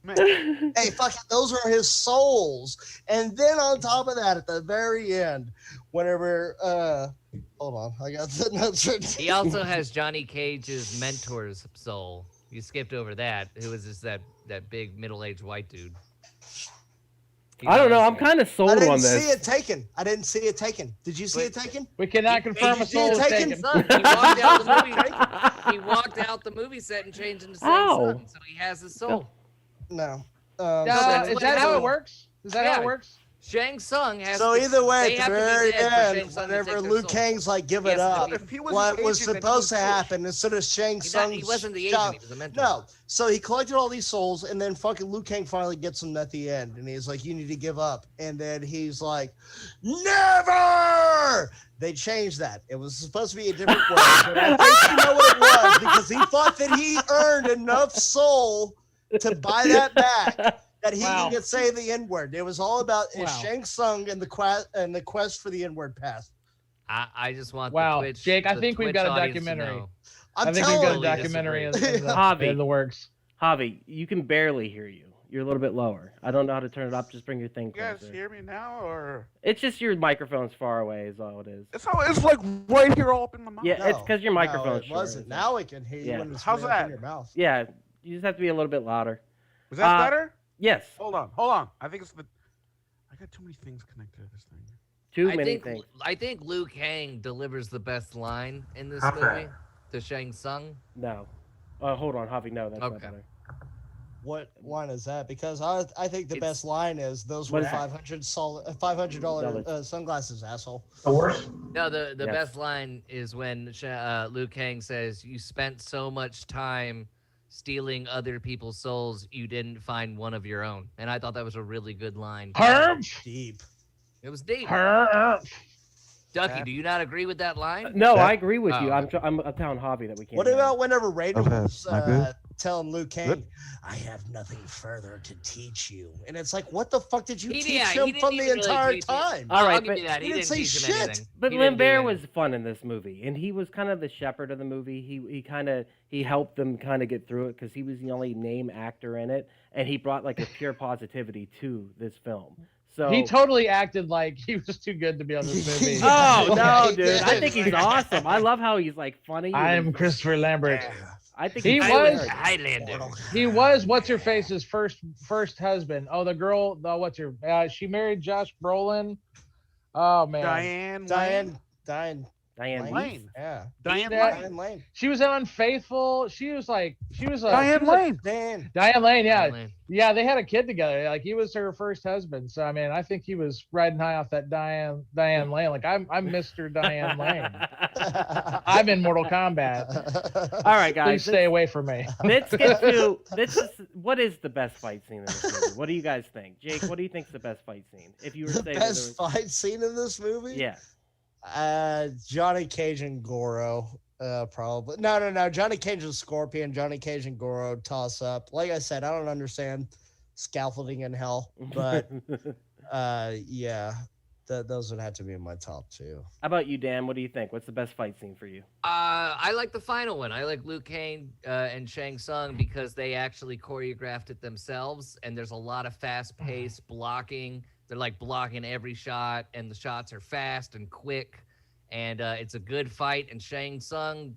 Man, Hey, fucking, those are his souls. And then on top of that, at the very end, whenever hold on, I got the notes written. He also has Johnny Cage's mentor's soul. You skipped over that. Who is just that big middle-aged white dude? I don't know. I'm kind of sold I on didn't this. see it taken. I didn't see it taken. Did you see it taken? We cannot confirm a soul is taken. taken. Son, he walked out the movie. He walked out the movie set and changed into Shang Ow. Tsung, so he has his soul. No. that's Is what that how happened. it works? Is that how Yeah. it works? Shang Tsung has. So to, either way, they at the have to be very dead for Shang end, Tsung to whenever take their Liu soul. Kang's like, give He it has to up, be- if he was what an was agent, then he supposed to was happen instead of Shang Tsung? He wasn't the agent. He was the mentor. No. So he collected all these souls, and then fucking Liu Kang finally gets him at the end, and he's like, you need to give up. And then he's like, never! They changed that. It was supposed to be a different word, but I think you know what it was, because he thought that he earned enough soul to buy that back. That he Wow. could say the N-word. It was all about his Wow. Shang Tsung and the quest for the N-word pass. I just want Wow, the Twitch. Jake, I the think we've Twitch got a audience to documentary. know. I'm I think we've got a telling Totally documentary in, disagree. in the works. Javi, you can barely hear you. You're a little bit lower. I don't know how to turn it up. Just bring your thing You guys closer. hear me now, or It's just your microphone's far away is all it is. it's like right here, all up in my mouth. Yeah, it's because your microphone's it short. wasn't. Now it can hear you Yeah. when it's How's way up in that? your mouth. Yeah, you just have to be a little bit louder. Is that Uh, better? Yes, Hold on. I think it's the. I got too many things connected to this thing. too I many think things. I think Liu Kang delivers the best line in this Okay. movie to Shang Tsung. No. Hold on, Javi. No, that's not Okay. better. What line is that? Because I think the It's- best line is those What were is that? $500 sunglasses, asshole. The worst. No, the Yes. best line is when Liu Kang says, "You spent so much time stealing other people's souls, you didn't find one of your own." And I thought that was a really good line. Herb, Deep. It was deep. Herb. Ducky, do you not agree with that line? No, That- I agree with you. Oh. I'm telling Javi that we can't. What hear him. about whenever Raiden Okay, was am I good? telling Liu Kang, Good? I have nothing further to teach you? And it's like, what the fuck did you He- teach yeah, he him didn't from the even really entire teach it. time? All right, I'll give but you that. he He didn't didn't say teach him shit. anything. But He didn't do Lambert anything. was fun in this movie, and he was kind of the shepherd of the movie. He helped them kind of get through it because he was the only name actor in it, and he brought like a pure positivity to this film. So He totally acted like he was too good to be on this movie. Oh no, He dude! did. I think he's awesome. I love how he's like funny. and I'm he's- Christopher Lambert. I think He he's I was- was Highlander. He was what's her face's first husband. Oh, the girl. The what's her? She married Josh Brolin. Oh man, Diane Diane Diane. Lane. Yeah. Diane Yeah. Lane. Diane Lane. she was unfaithful. She was a Diane Lane. Diane Lane. Yeah, Highlander. yeah. They had a kid together. Like he was her first husband. So I mean, I think he was riding high off that Diane Lane. Like I'm Mr. Diane Lane. I'm in Mortal Kombat. All right, Please guys. stay away from me. Let's get to what is the best fight scene in this movie? What do you guys think, Jake? What do you think's the best fight scene? If you were to The say that best there fight scene in this movie? was, yeah, Johnny Cage and Goro. Probably. No. Johnny Cage and Scorpion. Johnny Cage and Goro toss up. Like I said, I don't understand scaffolding in hell, but yeah, those would have to be in my top two. How about you, Dan? What do you think? What's the best fight scene for you? I like the final one. I like Liu Kang and Shang Tsung because they actually choreographed it themselves, and there's a lot of fast-paced blocking. They're like blocking every shot, and the shots are fast and quick, and it's a good fight. And Shang Tsung,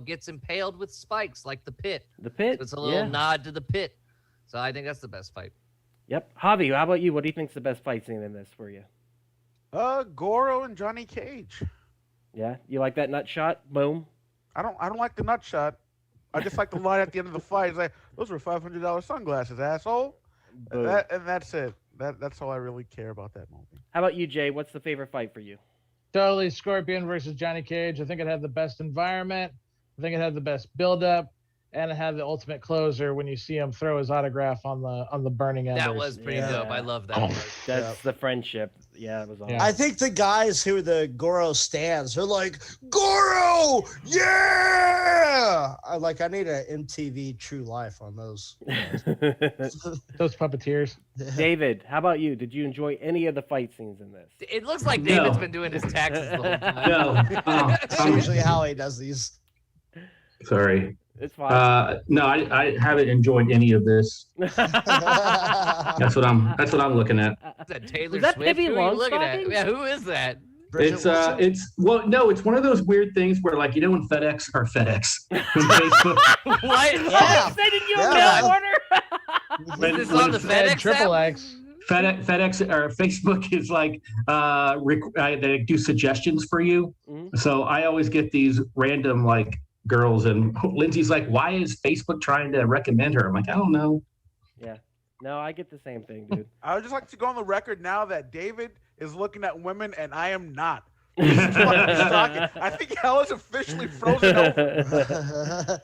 gets impaled with spikes like the Pit. The Pit. It's a little Yeah. nod to the Pit. So I think that's the best fight. Yep. Javi, how about you? What do you think's the best fight scene in this for you? Goro and Johnny Cage. Yeah, you like that nut shot? Boom. I don't like the nut shot. I just like the line at the end of the fight. It's like, those were $500 sunglasses, asshole. Boom. And that's it. That's all I really care about that movie. How about you, Jay? What's the favorite fight for you? Totally Scorpion versus Johnny Cage. I think it had the best environment. I think it had the best build-up, and it had the ultimate closer when you see him throw his autograph on the burning embers. That was pretty Yeah. dope. I love that Oh. part. That's the friendship. Yeah, it was awesome. Yeah. I think the guys who are the Goro stands are like, Goro, yeah! I need an MTV True Life on those. Those puppeteers. David, how about you? Did you enjoy any of the fight scenes in this? It looks like No. David's been doing his taxes the whole time. No. That's I'm usually how he does these. sorry. It's fine. No, I haven't enjoyed any of this. That's what I'm looking at. Is that Taylor Is that Swift? Pippi Who are you looking at? Longstocking? Yeah, who is that? It's one of those weird things where like when FedEx when Facebook What? Yeah. Sending you a Yeah. mail order? when, Is this on the And FedEx Triple app? X. FedEx or Facebook is like they do suggestions for you. Mhm. So I always get these random like girls, and Lindsay's like, "Why is Facebook trying to recommend her?" I'm like, "I don't know." Yeah. No, I get the same thing, dude. I would just like to go on the record now that David is looking at women and I am not. This is fucking shocking. I think hell is officially frozen over.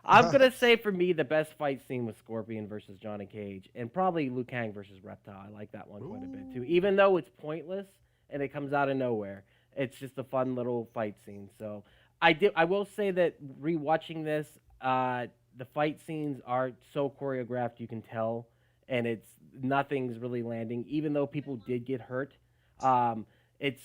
I'm gonna say for me the best fight scene was Scorpion versus Johnny Cage, and probably Liu Kang versus Reptile. I like that one quite a bit too, even though it's pointless and it comes out of nowhere. It's just a fun little fight scene. So I will say that rewatching this, the fight scenes are so choreographed you can tell, and nothing's really landing, even though people did get hurt. It's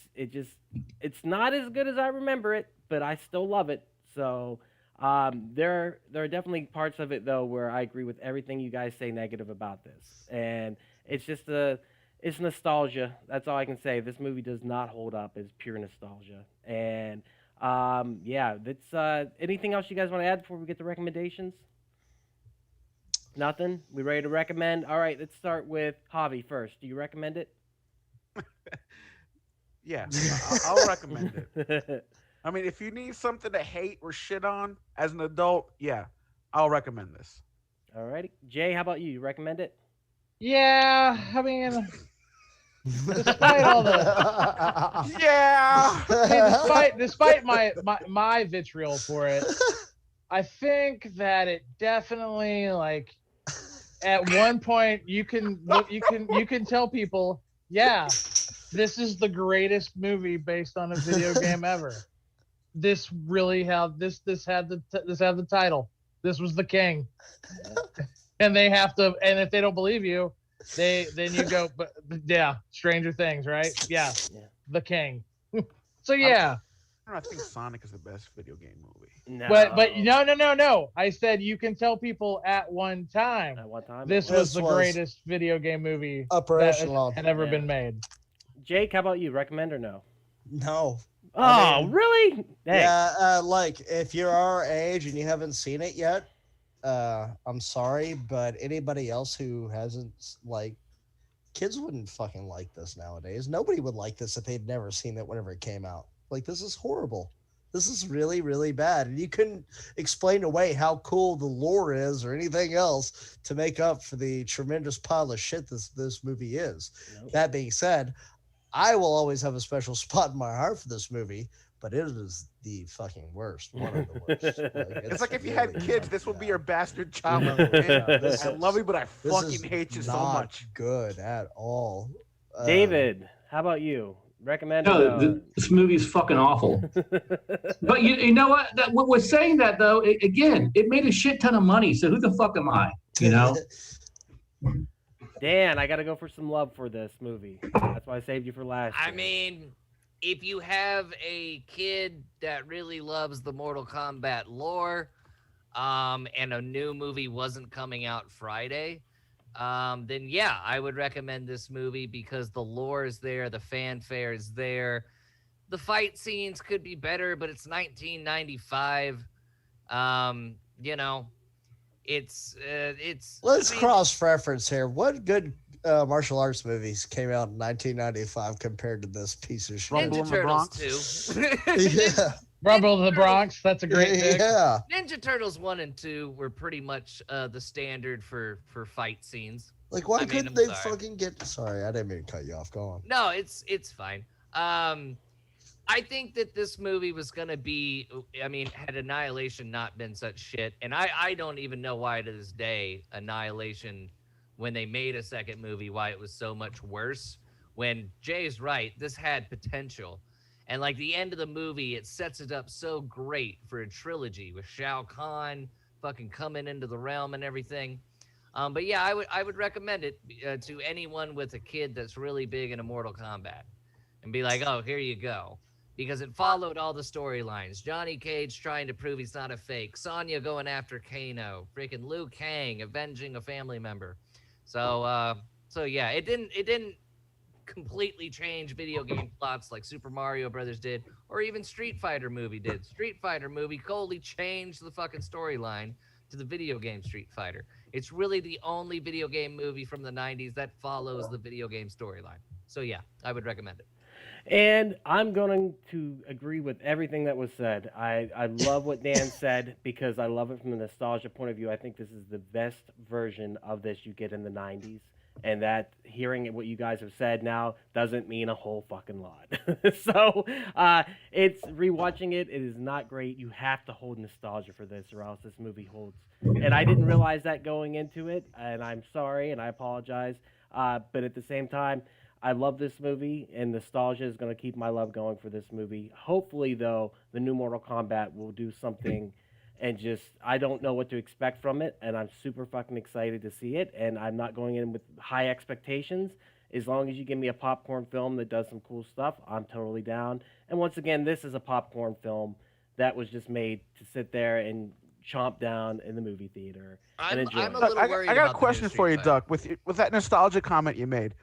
It's not as good as I remember it, but I still love it. So there are definitely parts of it though where I agree with everything you guys say negative about this, and it's just it's nostalgia. That's all I can say. This movie does not hold up. It's pure nostalgia, and yeah, that's anything else you guys want to add before we get to recommendations? Nothing. We ready to recommend? All right, let's start with Javi first. Do you recommend it? Yeah, I'll recommend it. I mean, if you need something to hate or shit on as an adult, yeah, I'll recommend this. All righty, Jay. How about you? You recommend it? Yeah, I mean, despite all the Yeah. I mean, despite my vitriol for it, I think that it definitely like at one point you can tell people, yeah, this is the greatest movie based on a video game ever. This really had this had the title. This was the king, and they have to. And if they don't believe you, then you go, but yeah, Stranger Things, right? Yeah, the king. So yeah. I think Sonic is the best video game movie. No. But no. I said you can tell people at one time. At one time. This was the greatest video game movie Upper that echelon. had ever Yeah. been made. Jake, how about you? Recommend or no? No. Oh, I mean, really? Hey. Yeah, like if you're our age and you haven't seen it yet, I'm sorry, but anybody else who hasn't, like, kids wouldn't fucking like this nowadays. Nobody would like this if they'd never seen it whenever it came out. Like, this is horrible. This is really, really bad. And you couldn't explain away how cool the lore is or anything else to make up for the tremendous pile of shit this movie is. Nope. That being said, I will always have a special spot in my heart for this movie, but it is the fucking worst. One of the worst. It's like if you had really kids, this fucking would be your bad. bastard child. This I is- love you, but I this fucking is hate you so not much. good at all. David, how about you? Recommend No, or no? this movie is fucking awful. But you know what? What was saying that though? Again, it made a shit ton of money. So who the fuck am I? You know? Dan, I got to go for some love for this movie. That's why I saved you for last. I year. mean, if you have a kid that really loves the Mortal Kombat lore, and a new movie wasn't coming out Friday, then yeah, I would recommend this movie because the lore is there, the fanfare is there. The fight scenes could be better, but it's 1995. You know, it's Let's I mean, cross-reference here. What good martial arts movies came out in 1995 compared to this piece of shit? Rumble Ninja in the Turtles Bronx. 2. Yeah, Rumble in the Bronx. That's a great pick. yeah. Ninja Turtles 1 and 2 were pretty much the standard for fight scenes. Like, why I mean, couldn't I'm they sorry. fucking get? Sorry, I didn't mean to cut you off. Go on. No, it's fine. I think that this movie was gonna be. I mean, had Annihilation not been such shit, and I don't even know why to this day Annihilation, when they made a second movie, why it was so much worse. When Jay's right, this had potential. And like the end of the movie, it sets it up so great for a trilogy with Shao Kahn fucking coming into the realm and everything. But yeah, I would recommend it to anyone with a kid that's really big into Mortal Kombat, and be like, oh, here you go, because it followed all the storylines. Johnny Cage trying to prove he's not a fake, Sonya going after Kano, freaking Liu Kang avenging a family member. So yeah, it didn't completely change video game plots like Super Mario Brothers did, or even Street Fighter movie did. Street Fighter movie totally changed the fucking storyline to the video game Street Fighter. It's really the only video game movie from the 90s that follows the video game storyline. So yeah, I would recommend it. And I'm going to agree with everything that was said. I love what Dan said because I love it from the nostalgia point of view. I think this is the best version of this you get in the 90s. And that hearing what you guys have said now doesn't mean a whole fucking lot. So it's rewatching it. It is not great. You have to hold nostalgia for this or else this movie holds. And I didn't realize that going into it. And I'm sorry and I apologize. But at the same time, I love this movie, and nostalgia is going to keep my love going for this movie. Hopefully, though, the new Mortal Kombat will do something, and just, I don't know what to expect from it, and I'm super fucking excited to see it, and I'm not going in with high expectations, As long as you give me a popcorn film that does some cool stuff, I'm totally down. And once again, this is a popcorn film that was just made to sit there and chomp down in the movie theater and enjoy. I'm a it. little I worried got a about the question new for you, Street Fighter. Duck. With that nostalgia comment you made,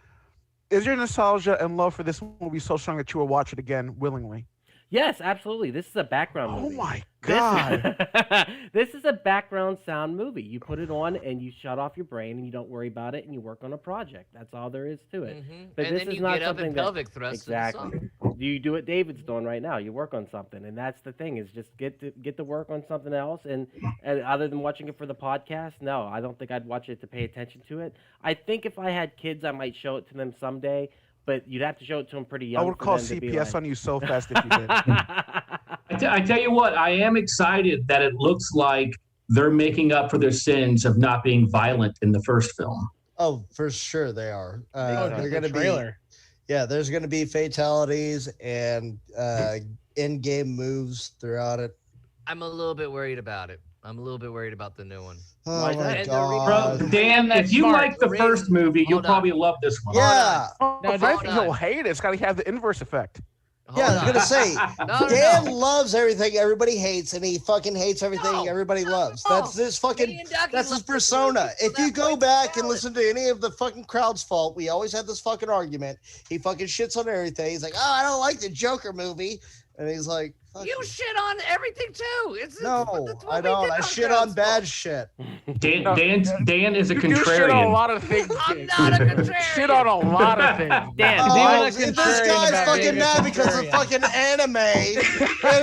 is your nostalgia and love for this movie so strong that you will watch it again willingly? Yes, absolutely. This is a background Oh movie. my This- god! this is a background sound movie. You put it on and you shut off your brain and you don't worry about it and you work on a project. That's all there is to it. But And this then is you not get up something and that- pelvic thrust. in the song. Exactly. You do what David's doing right now. You work on something, and that's the thing is just get to work on something else. And other than watching it for the podcast, no, I don't think I'd watch it to pay attention to it. I think if I had kids, I might show it to them someday. But you'd have to show it to them pretty young. I would for call them to be CPS like... on you so fast if you did. I tell you what, I am excited that it looks like they're making up for their sins of not being violent in the first film. Oh, for sure they are. They're going to be. trailer. Yeah, there's going to be fatalities and in-game moves throughout it. I'm a little bit worried about it. I'm a little bit worried about the new one. Oh Why is my that? And the god! Bro, Dan, That's if you smart. like the first movie, you'll Hold on. probably love this one. Yeah, Oh, No, if I don't- think you'll hate it. It's got to have the inverse effect. yeah. I was Hold gonna on. say No, Dan no. loves everything everybody hates, and he fucking hates everything No. everybody loves. No. That's his Me fucking. and Ducky That's his love this persona. movie, so If you that go point's back and valid. listen to any of the fucking crowd's fault, we always had this fucking argument. He fucking shits on everything. He's like, oh, I don't like the Joker movie, and he's like, fuck You shit on everything too. no, that's what I we don't. did I on shit Crowd's on bad Fault. shit. Dan is a You do shit on a contrarian. lot of things. I'm Jake. not a contrarian. Shit on a lot of things. Dan, He's why- even a This contrarian guy's about fucking being a mad because of contrarian. fucking anime. And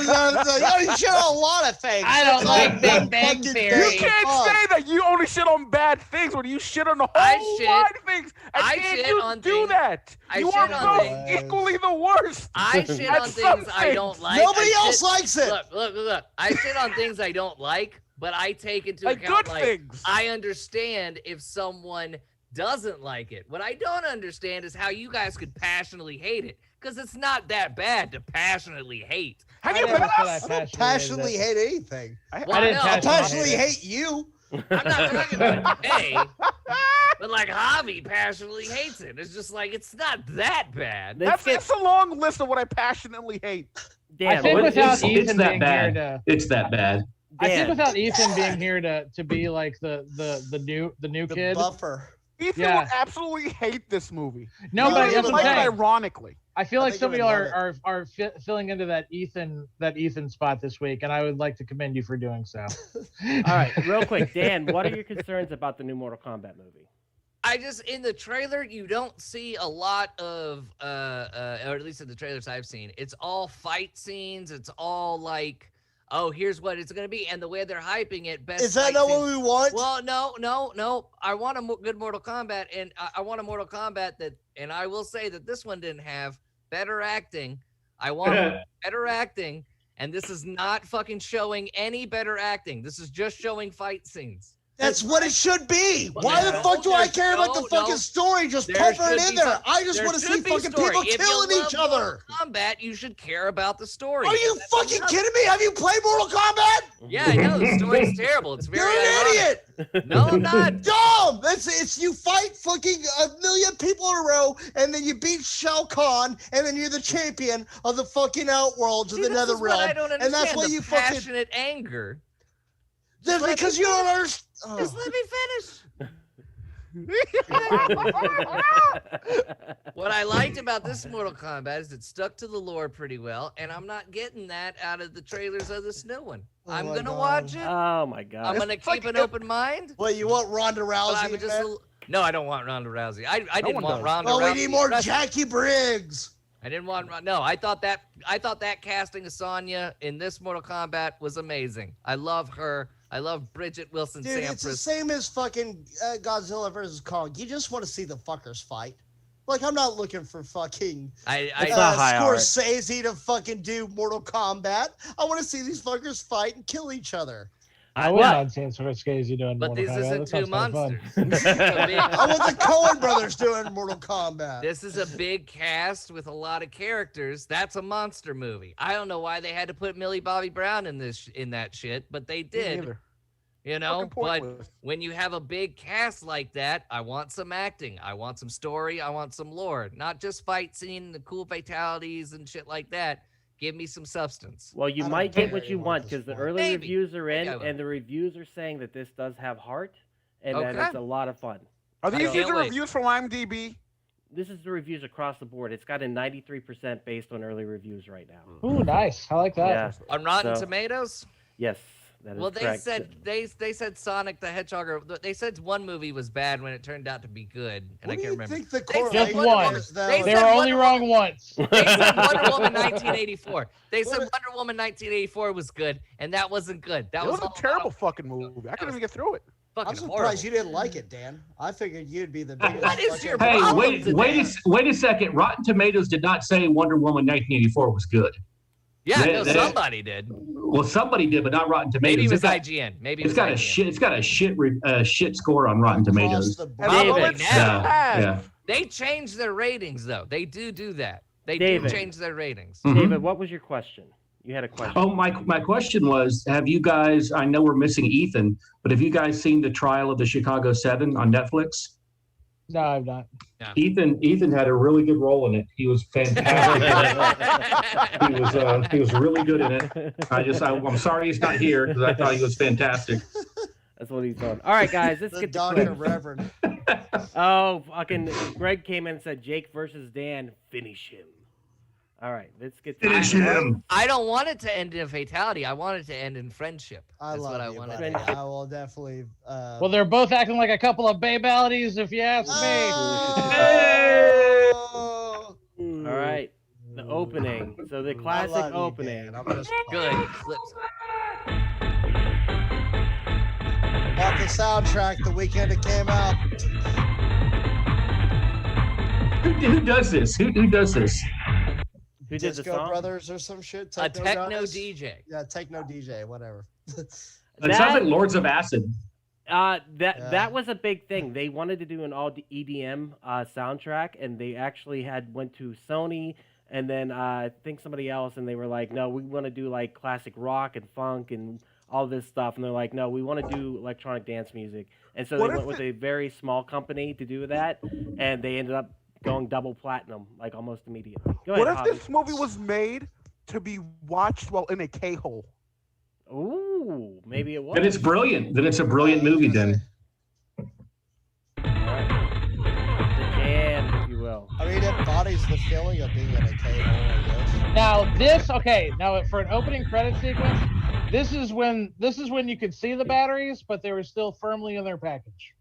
it's like, oh, you shit on a lot of things. I don't It's like all Big one Bang fucking Theory. You thing. can't Fuck. say that you only shit on bad things when you shit on the whole I shit- lot of things. And I can't shit you on do things- that? I You shit are on both things. equally the worst. I shit At on some things I don't things. like. Nobody I else shit- likes it. Look. I shit on things I don't like, but I take into Like account good like things. I understand if someone doesn't like it. What I don't understand is how you guys could passionately hate it, because it's not that bad to passionately hate. Have I you never been said us? I don't passionately hate anything. Well, I didn't no, I passionately passionately hate you. I'm not talking about today, but like Javi passionately hates it. It's just like it's not that bad. Let's get That's a long list of what I passionately hate. Dan. I think Well, without it's Ethan that being bad. here to, It's that bad. I think Dan. without Ethan being here to be like the new The kid. buffer. Ethan Yeah. would absolutely hate this movie. No, No, but he that's would what I'm like it saying. ironically. I feel I like think some of he y'all would love are filling into that Ethan spot this week, and I would like to commend you for doing so. All right, real quick, Dan. What are your concerns about the new Mortal Kombat movie? I just in the trailer you don't see a lot of or at least in the trailers I've seen, it's all fight scenes. It's all like, oh, here's what it's gonna be, and the way they're hyping it. Best Is that fight not scenes. what we want? Well, no. I want a good Mortal Kombat, and I want a Mortal Kombat that, and I will say that this one didn't have better acting. I want better acting, and this is not fucking showing any better acting. This is just showing fight scenes. That's what it should be. Well, Why the no, fuck do I there's care about the no- fucking no. story? Just There pumping should it in be there. some- I just there want to see should be fucking story. people If you killing love each other. Mortal Kombat, you should care about the story. Are you That's fucking enough. kidding me? Have you played Mortal Kombat? Yeah, I know the story's terrible. It's You're very an ironic. idiot. No, I'm not. Dumb. It's you fight fucking a million people in a row, and then you beat Shao Kahn, and then you're the champion of the fucking outworlds of See, the this Nether is what I realm. don't And that's understand, what the you fucking. passionate anger. Just let because me you don't understand. Just let me finish. What I liked about this Mortal Kombat is it stuck to the lore pretty well, and I'm not getting that out of the trailers of this new one. Oh I'm my gonna God. watch it. Oh my I'm God! gonna keep an open mind. Well, you want Ronda But Rousey? I'm in just there? no, I don't want Ronda Rousey. I didn't one want does. Ronda Oh, Rousey. we need more Trust me. Jackie Briggs. I didn't want no. I thought that casting of Sonya in this Mortal Kombat was amazing. I love her. I love Bridget Wilson Dude, it's the Sampras. same as fucking Godzilla versus Kong. You just want to see the fuckers fight. Like, I'm not looking for fucking I It's not high art. Scorsese to fucking do Mortal Kombat. I want to see these fuckers fight and kill each other. I wouldn't mind seeing Scorsese doing but Mortal this Kombat. isn't That two sounds kinda fun. monsters. This is a big- I want the Coen brothers doing Mortal Kombat. This is a big cast with a lot of characters. That's a monster movie. I don't know why they had to put Millie Bobby Brown in that shit, but they Me did. neither. You know, Fucking but pointless. when you have a big cast like that, I want some acting, I want some story, I want some lore, not just fight scene, the cool fatalities and shit like that. Give me some substance. Well, you I don't might get care what you anymore want at this because the point. early Maybe. reviews are in, Maybe I will. and the reviews are saying that this does have heart, and that Okay. it's a lot of fun. Are these can't user wait. reviews from IMDb? This is the reviews across the board. It's got a 93% based on early reviews right now. Ooh, nice. I like that. Yeah. On Rotten So- Tomatoes? Yes, that is Well, they correct. said they said Sonic the Hedgehog. They said one movie was bad when it turned out to be good, and What I do can't you remember. think the They said Just correlation one. is, though? They They said were only Wonder wrong once. They said Wonder Woman 1984. They said What Wonder Woman 1984 was good, and that wasn't good. That It was a all terrible fucking movie. I couldn't even get through it. I'm fucking surprised horrible. you didn't like it, Dan. I figured you'd be the biggest. What is fucking- your Hey, problem wait, today? wait a second. Rotten Tomatoes did not say Wonder Woman 1984 was good. Yeah, They- no, they- somebody did. Well, somebody did, but not Rotten Tomatoes. Maybe it was got, IGN. Maybe it it's was got a IGN. shit. It's got a shit score on Rotten across Tomatoes. the board. And Probably I'm now. Yeah. They changed their ratings though. They do that. They David. do change their ratings. Mhm. David, what was your question? You had a question. Oh, my question was: have you guys? I know we're missing Ethan, but have you guys seen the Trial of the Chicago 7 on Netflix? No, I'm not. Ethan had a really good role in it. He was fantastic. He was really good in it. I'm sorry he's not here because I thought he was fantastic. That's what he's doing. All right, guys, let's The get to Dr. quick. Reverend. Oh, fucking Greg came in and said Jake versus Dan. Finish him. All right, let's get to Finish him. I don't want it to end in a fatality. I want it to end in friendship. I That's love what I you, want buddy. to do. I will definitely. Well, they're both acting like a couple of babalities, if you ask me. Oh! All right, the opening. So the I classic love you, opening. Dan. I'm just Good clips. bought the soundtrack the weekend it came out. Who does this? Who does this? Who did the Disco song? Brothers or some shit. A techno guys? DJ. Yeah, techno DJ, whatever. It sounds like Lords of Acid. That was a big thing. They wanted to do an all EDM soundtrack, and they actually went to Sony, and then I think somebody else, and they were like, "No, we want to do like classic rock and funk and all this stuff." And they're like, "No, we want to do electronic dance music." And so What they if went with a very small company to do that, and they ended up going double platinum like almost immediately. Go ahead, What if Javi. this movie was made to be watched while in a K-hole? Ooh, maybe it was. Then it's brilliant. Then it's a brilliant movie. Then. The jam, if you will. I mean, it embodies the feeling of being in a K-hole, I guess. Now for an opening credit sequence, this is when you could see the batteries, but they were still firmly in their package.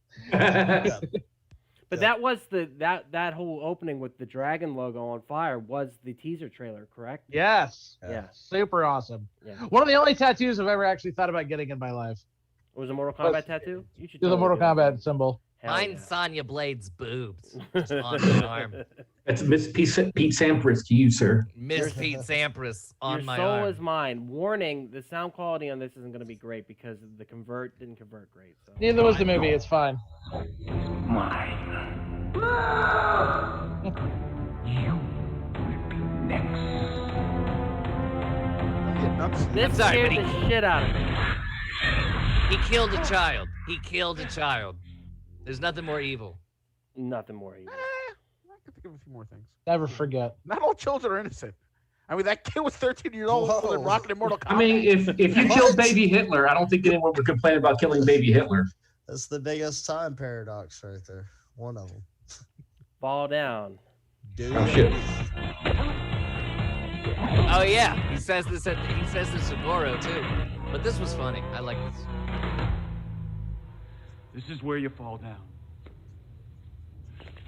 But Yeah. that was that whole opening with the dragon logo on fire was the teaser trailer, correct? Yes. Yeah. Super awesome. Yeah. One of the only tattoos I've ever actually thought about getting in my life. It was a Mortal Kombat tattoo? You should Do the totally Mortal do it. Kombat symbol. Hell Mine's yeah. Sonya Blade's boobs just on my arm. That's Miss Pete Sampras to you, sir. Miss Pete Sampras on Your my soul arm. is mine. Warning: the sound quality on this isn't going to be great because the convert didn't convert great. So. Neither was the movie. It's fine. This sorry, scared but the shit out of me. He killed a child. He killed a child. There's nothing more evil. Nothing more evil. I can think of a few more things. Never forget. Not all children are innocent. I mean, that kid was 13 years old Whoa. and rocking in Mortal Kombat. I mean, if you killed baby Hitler, I don't think anyone would complain about killing baby Hitler. That's the biggest time paradox right there. One of them. Fall down. Dude. Oh, shit. Oh yeah, he says this to Goro too. But this was funny. I like this. This is where you fall down.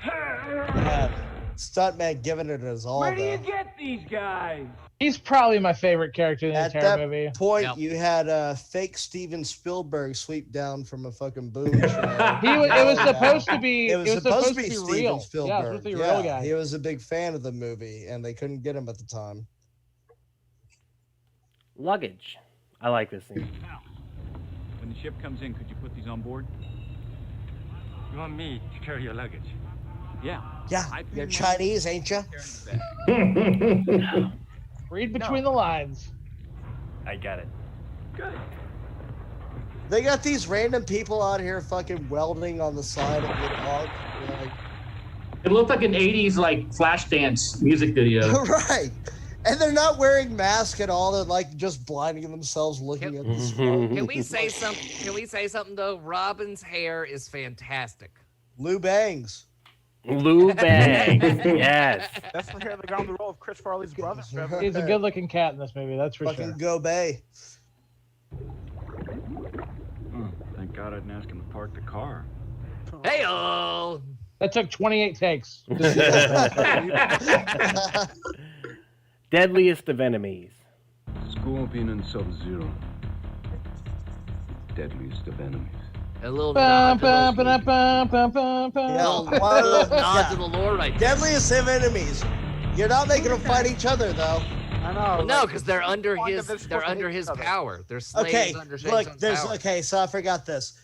Yeah. Stuntman giving it his all. Where do you though. get these guys? He's probably my favorite character in the At entire that movie. point, Yep. you had fake Steven Spielberg sweep down from a fucking boom train. It was supposed to be. It was supposed to be real. Steven Yeah, it was Spielberg. supposed to be a real guy. He was a big fan of the movie, and they couldn't get him at the time. Luggage. I like this scene. Now, when the ship comes in, could you put these on board? You want me to carry your luggage? Yeah. Yeah, I paid you're my- Chinese, ain't you? Read between the lines. I got it. Good. They got these random people out here fucking welding on the side of the dog. Like, It looked like an 80s like flash dance music video. right. And they're not wearing masks at all. They're like just blinding themselves looking at the smoke. Can we say something? Can we say something though? Robin's hair is fantastic. Lou Bangs. Lou Bangs. Yes. That's the hair that got on the role of Chris Farley's brother. He's a good-looking cat in this movie, that's for Fucking sure. go Bay. Thank God I didn't ask him to park the car. Hey-oh! That took 28 takes. Deadliest of enemies. Scorpion and Sub-Zero. Deadliest of enemies. A little Bum, nod to bum, the, ba-dum, bum, bum, bum, bum. Yeah, a one of little the- nod yeah. to the lore right there. Deadliest of enemies. You're not making them fight each other though. I know. No, like, because they're under point his that they're supposed to under hate his each other. power. They're slaves Okay, under Shang look, Tsung's there's power. okay. So I forgot this.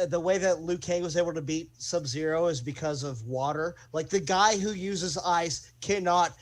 The way that Liu Kang was able to beat Sub-Zero is because of water. Like the guy who uses ice cannot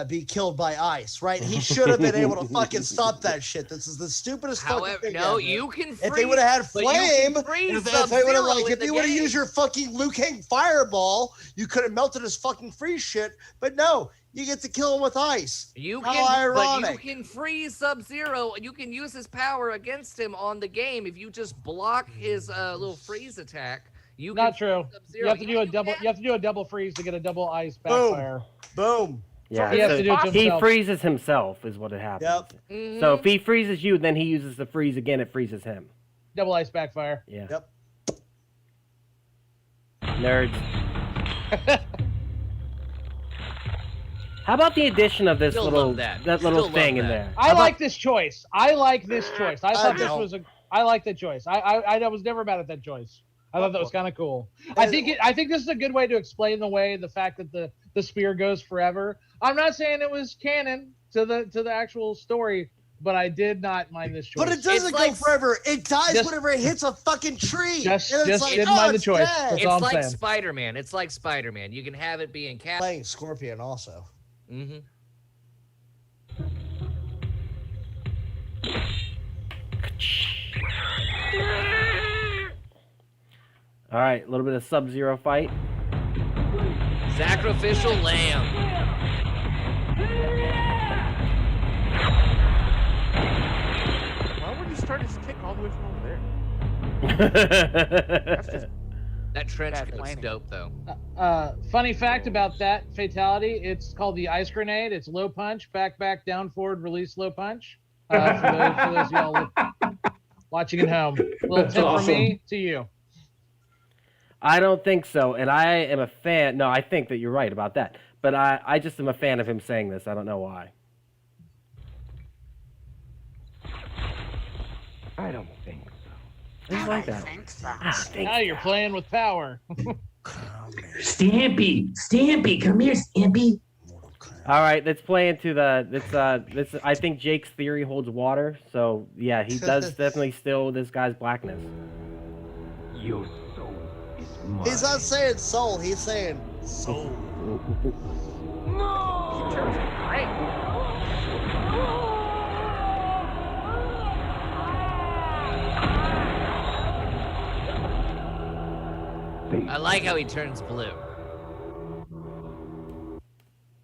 be killed by ice, right? He should have been able to fucking stop that shit. This is the stupidest However, fucking thing. no, ever. you can freeze. If they would have had but you flame, can freeze if they would have Sub-Zero like, in if the you would have game. used your fucking Liu Kang fireball, you could have melted his fucking freeze shit. But no, you get to kill him with ice. You How can, but you ironic. can freeze Sub-Zero. You can use his power against him on the game if you just block his little freeze attack. You Not can true. freeze Sub-Zero. You have to do a You double. can. You have to do a double freeze to get a double ice Boom. backfire. Boom. Yeah. He has so to do it to he himself. freezes himself is what it happens. Yep. Mhm. So if he freezes you, then he uses the freeze again, it freezes him. Double ice backfire. Yeah. Yep. Nerds. How about the addition of this Still little love that. little Still love thing in that. there? I How about- like this choice. I like this choice. I thought this don't. was a. I like the choice. I was never mad at that choice. I thought that was kind of cool. I think this is a good way to explain the fact that the spear goes forever. I'm not saying it was canon to the actual story, but I did not mind this choice. But it doesn't It's go like- forever. It dies Just- whenever it hits a fucking tree. Just And it's didn't oh, mind the it's choice. dead. That's all It's I'm like saying. Spider-Man. It's like Spider-Man. You can have it be in cap. Playing Scorpion also. Mm-hmm. All right, a little bit of Sub-Zero fight. Sacrificial lamb. Why would you start his kick all the way from over there? That's just That trench Bad coat's planning. dope though. Funny fact about that fatality: it's called the ice grenade. It's low punch, back, down, forward, release, low punch. For those of y'all watching at home, little That's tip awesome. from me to you. I don't think so, and I am a fan. No, I think that you're right about that. But I just am a fan of him saying this. I don't know why. I don't think so. I like that. I think Now you're playing with power. Stampy, come here, Stampy. All right, let's play into this. I think Jake's theory holds water. So yeah, he does definitely steal this guy's blackness. Your soul is mine. He's not saying soul. He's saying soul. I like how he turns blue.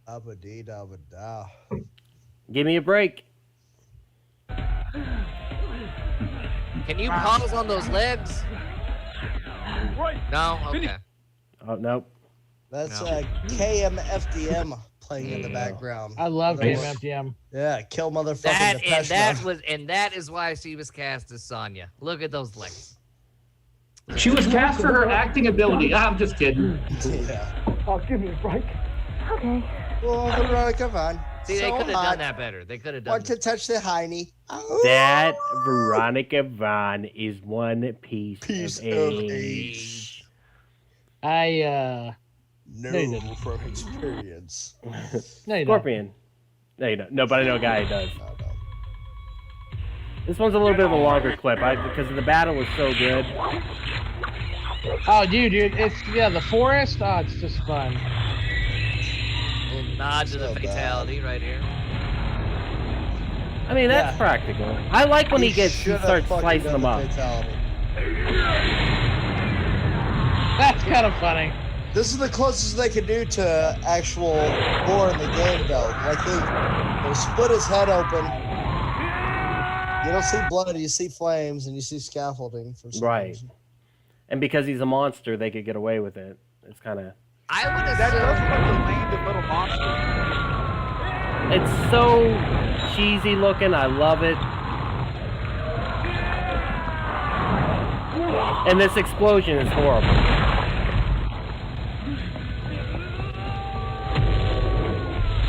Abba dee da ba da. Give me a break. Can you pause on those legs? No? Okay. Oh nope. That's No. KMFDM playing in the background. I love Nice. KMFDM. Yeah, kill motherfucking That Depeche Mode. and that is why she was cast as Sonya. Look at those legs. She was cast for her acting ability. I'm just kidding. Yeah. Oh, give me a break. Okay. Oh, Veronica Vaughn. See, they So could have hot. done that better. They could have done Want to that. touch the hiney? Oh, That Veronica Vaughn is one piece piece of of age. age. No, No, you didn't. from experience. No, you don't. Scorpion. No, you don't. No, but I know a guy who does. No, no. This one's a little bit of a longer clip because the battle was so good. Oh, dude, it's the forest. Oh, it's just fun. Little nod to the So bad. fatality right here. I mean, that's practical. I like when he should've starts fucking slicing done them the up. fatality. That's kind of funny. This is the closest they can do to actual gore in the game, though. Like they split his head open. You don't see blood, you see flames, and you see scaffolding for some Right. reason. And because he's a monster, they could get away with it. It's kind of. I would That does assume. look like a land of little monsters. It's so cheesy looking. I love it. And this explosion is horrible.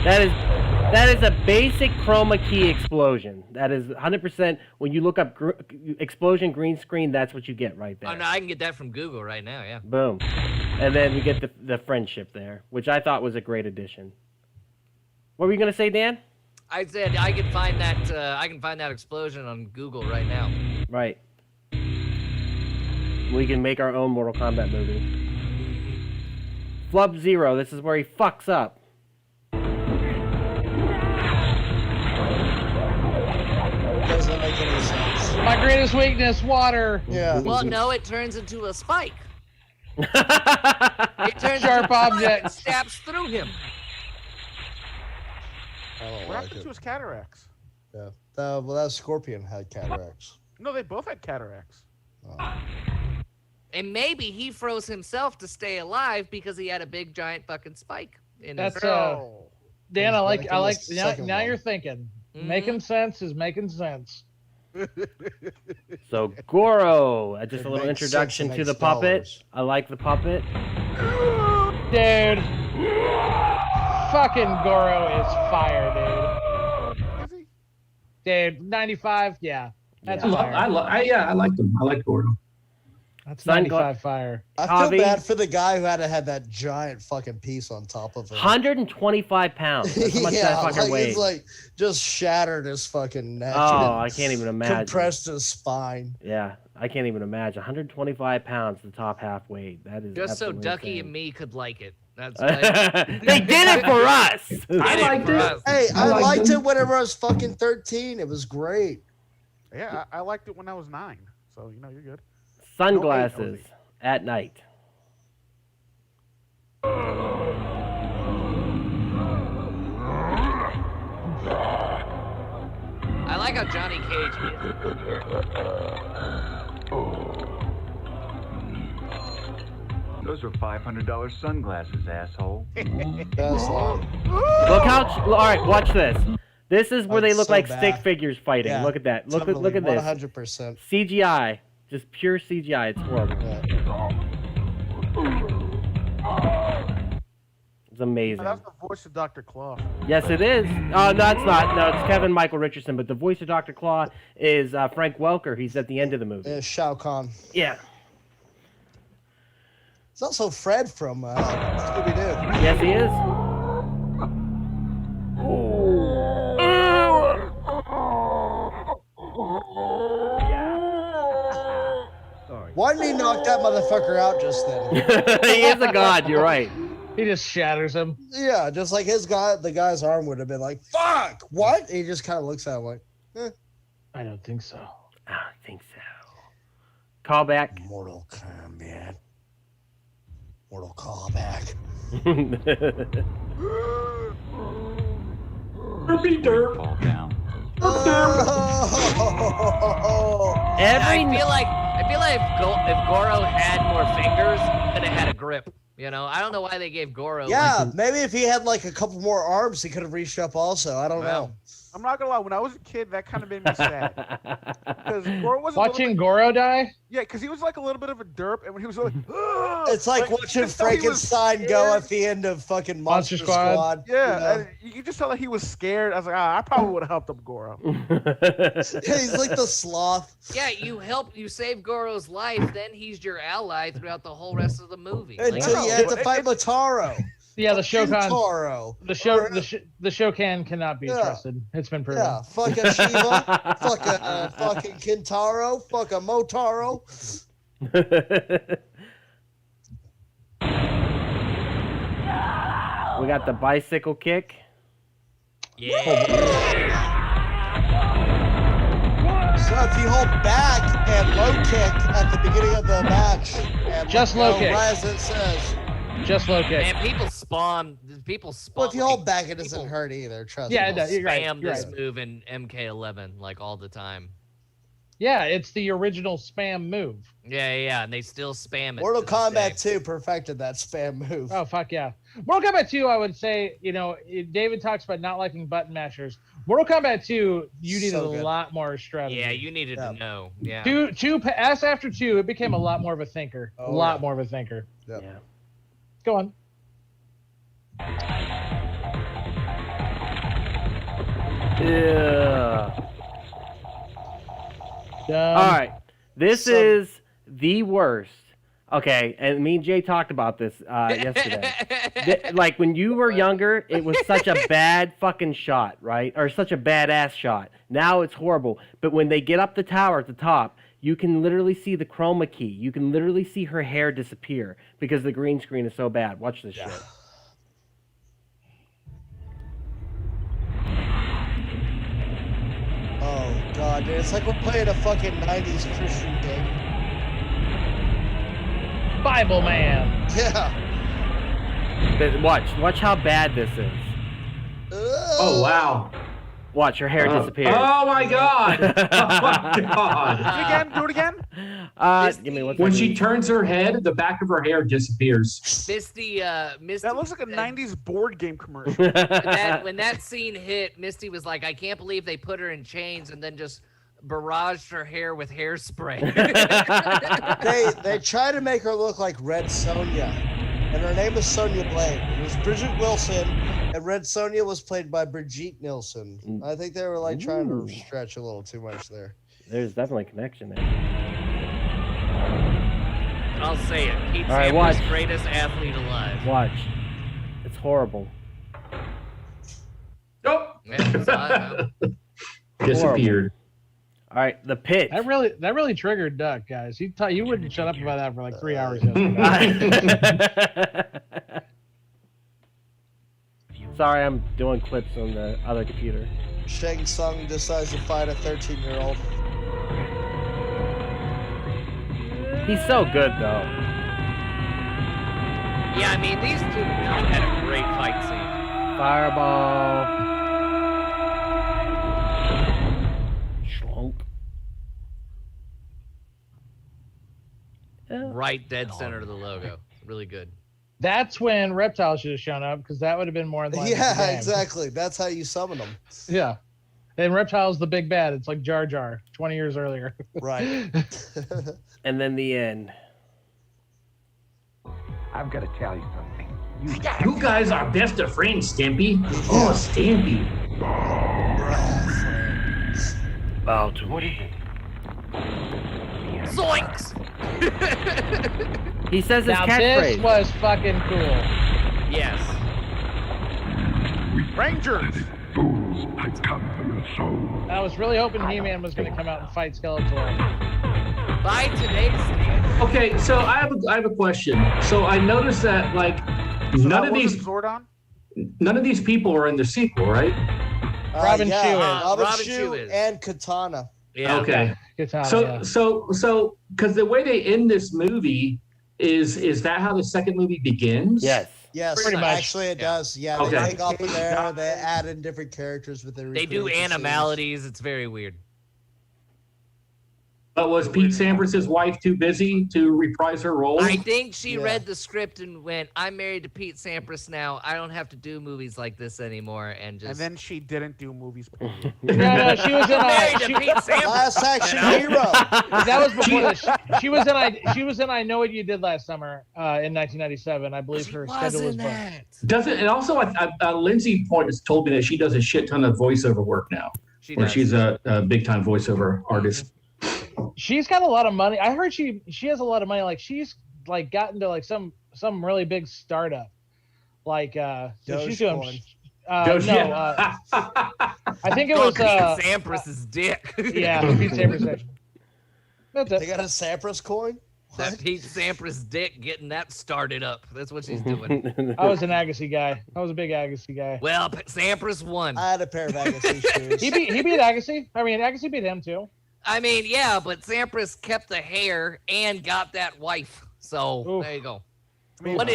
That is a basic chroma key explosion. That is 100%. When you look up explosion green screen, that's what you get right there. Oh no, I can get that from Google right now. Yeah. Boom. And then we get the friendship there, which I thought was a great addition. What were you gonna say, Dan? I said I can find that. I can find that explosion on Google right now. Right. We can make our own Mortal Kombat movie. Flub Zero. This is where he fucks up. Doesn't make any sense. My greatest weakness, water. Yeah. Well, no, it turns into a spike. It turns Sharp into a spike object. and stabs through him. I don't What like happened it. to his cataracts? Yeah. Well, that Scorpion had cataracts. No, they both had cataracts. Oh. And maybe he froze himself to stay alive because he had a big giant fucking spike in his. That's Oh. Dan. I like. the Now, second now one. you're thinking. Mhm. Making sense is making sense. So Goro. Just It a little makes sense, introduction it to the makes puppet. dollars. I like the puppet. Dude. Fucking Goro is fire, dude. Is he? Dude, 95, yeah. That's Yeah. fire. I like them. I like Goro. That's Sungla- 95 fire. I feel Javi. bad for the guy who had to have that giant fucking piece on top of him. 125 pounds. That's how much that fucker like, weighs. he's like just shattered his fucking neck. Oh, and I can't even imagine. Compressed his spine. Yeah, I can't even imagine. 125 pounds, the top half weight. That is Just so absolutely Ducky insane. and me could like it. That's They did it for us. I liked it. Hey, I liked liked him. it whenever I was fucking 13. It was great. Yeah, I liked it when I was 9. So, you know, you're good. Sunglasses at night. I like how Johnny Cage Those were $500 sunglasses, asshole. That's like, Look how. All right, watch this. This is where they That's look so like bad. stick figures fighting. Yeah, Look at that. Look totally, at this. 100%. CGI, just pure CGI. It's horrible. Yeah. It's amazing. That's the voice of Dr. Claw. Yes, it is. Oh, no, it's not. No, it's Kevin Michael Richardson. But the voice of Dr. Claw is Frank Welker. He's at the end of the movie. Yeah, Shao Kahn. Yeah. It's also Fred from Scooby-Doo. Yes, he is. Sorry. Why didn't he knock that motherfucker out just then? He is a god. You're right. He just shatters him. Yeah, just like the guy's arm would have been like, fuck, what? He just kind of looks at him like, I don't think so. I don't think so. Callback. Mortal Kombat. Mortal Kombat. Derpy derp. Fall down. Oh! Every I feel like if Goro had more fingers, could have had a grip. You know, I don't know why they gave Goro. Yeah, maybe if he had like a couple more arms, he could have reached up also. I don't know. I'm not gonna lie, when I was a kid, that kind of made me sad. Because Goro was a little Watching bit, Goro die? yeah, because he was like a little bit of a derp, and when he was like, It's like watching just so he was Frankenstein go scared. at the end of fucking Monster Monster Squad. Squad. Yeah, and you could just tell that he was scared. I was like, I probably would have helped up Goro. Yeah, he's like the sloth. Yeah, you save Goro's life, then he's your ally throughout the whole rest of the movie. Like, Until you no, had to but fight Mataro. Yeah, the Shokan. Taro. The Shokan cannot be Yeah. trusted. It's been proven. Yeah, fuck a Shiva, fuck a fucking Kintaro, fuck a Motaro. We got the bicycle kick. yeah. So if you hold back and low kick at the beginning of the match, and Just low kick. right as it says. Just low kick. Man, people spawn. Well, if you hold back, it people- doesn't hurt either. Trust Yeah, me. it does. You're right. Spam You're this right. move in MK11 like all the time. Yeah, it's the original spam move. Yeah, and they still spam it. Mortal to this Kombat day. 2 perfected that spam move. Oh, fuck yeah. Mortal Kombat 2, I would say, David talks about not liking button mashers. Mortal Kombat 2, you needed So a good. lot more strategy. Yeah, you needed to know. Yeah. After 2, it became a lot more of a thinker. Oh, a lot yeah. more of a thinker. Yep. Yeah. Go on. Yeah. Done. All right. This So- is the worst. Okay, and me and Jay talked about this yesterday. Like when you were younger, it was such a bad fucking shot, right? Or such a badass shot. Now it's horrible. But when they get up the tower at the top, you can literally see the chroma key. You can literally see her hair disappear because the green screen is so bad. Watch this shit. Oh, God, dude. It's like we're playing a fucking 90s Christian game. Bible Man. Yeah. But watch how bad this is. Oh wow. Watch, her hair disappears. Oh my god. Oh my god. Do it again. Give me one When second. she turns her head, the back of her hair disappears. Misty, That looks like a 90s board game commercial. when that scene hit, Misty was like, I can't believe they put her in chains and then just barraged her hair with hairspray. They try to make her look like Red Sonja, and her name is Sonya Blade. It was Bridget Wilson, and Red Sonja was played by Brigitte Nielsen. I think they were like trying to stretch a little too much there. There's definitely a connection there. I'll say it. Pete All right, Sampras, watch. greatest athlete alive. Watch. It's horrible. Nope. Yeah, so Disappeared. All right, the pit. That really triggered Duck, guys. You wouldn't shut up about that for like 3 hours yesterday. Sorry, I'm doing clips on the other computer. Shang Tsung decides to fight a 13-year-old. He's so good, though. yeah, I mean, these two really had a great fight scene. Fireball. Schlunk. Right dead center of the logo. Really good. That's when Reptile should have shown up because that would have been more in line with the Yeah, game. exactly. That's how you summon them. Yeah. And Reptile's the big bad. It's like Jar Jar 20 years earlier. Right. And then the end. I've got to tell you something. You guys are best of friends, Stimpy. Oh, Stimpy. Bow to me. Zoinks! He says his Now this catchphrase. was fucking cool. Yes. Rangers. I was really hoping He-Man was going to come out and fight Skeletor. By today's standards. Okay, so I have a question. So I noticed that like none of these Zordon. people are in the sequel, right? Robin Shue is. Robin Robin Shue Shue is. and Katana. Yeah. Okay. Katana, So yeah. so because the way they end this movie is that how the second movie begins? Yes. Yes, Pretty much. actually it does. Yeah, Okay. they take off of there, they add in different characters with their. They do animalities. It's very weird. But was Pete Sampras' wife too busy to reprise her role? I think she Yeah. read the script and went, I'm married to Pete Sampras now. I don't have to do movies like this anymore. And just. And then she didn't do movies. Period. No, she was in married to she, Pete Sampras. Last Action Hero. that was before this. She was in I Know What You Did Last Summer in 1997. I believe her schedule was booked. Doesn't and also Lindsay Point has told me that she does a shit ton of voiceover work now. She Where does. she's a big time voiceover artist. She's got a lot of money. I heard she has a lot of money. Like she's like gotten to like some really big startup. Like so she's doing. Dogecoin. I think it Oh, was Pete Sampras' dick. yeah, Pete Sampras. That's They it. got a Sampras coin. That Pete Sampras' dick getting that started up. That's what she's doing. I was an Agassi guy. I was a big Agassi guy. Well, Sampras won. I had a pair of Agassi shoes. He beat Agassi. I mean, Agassi beat him too. I mean, yeah, but Sampras kept the hair and got that wife. So Oof. there you go. I mean, What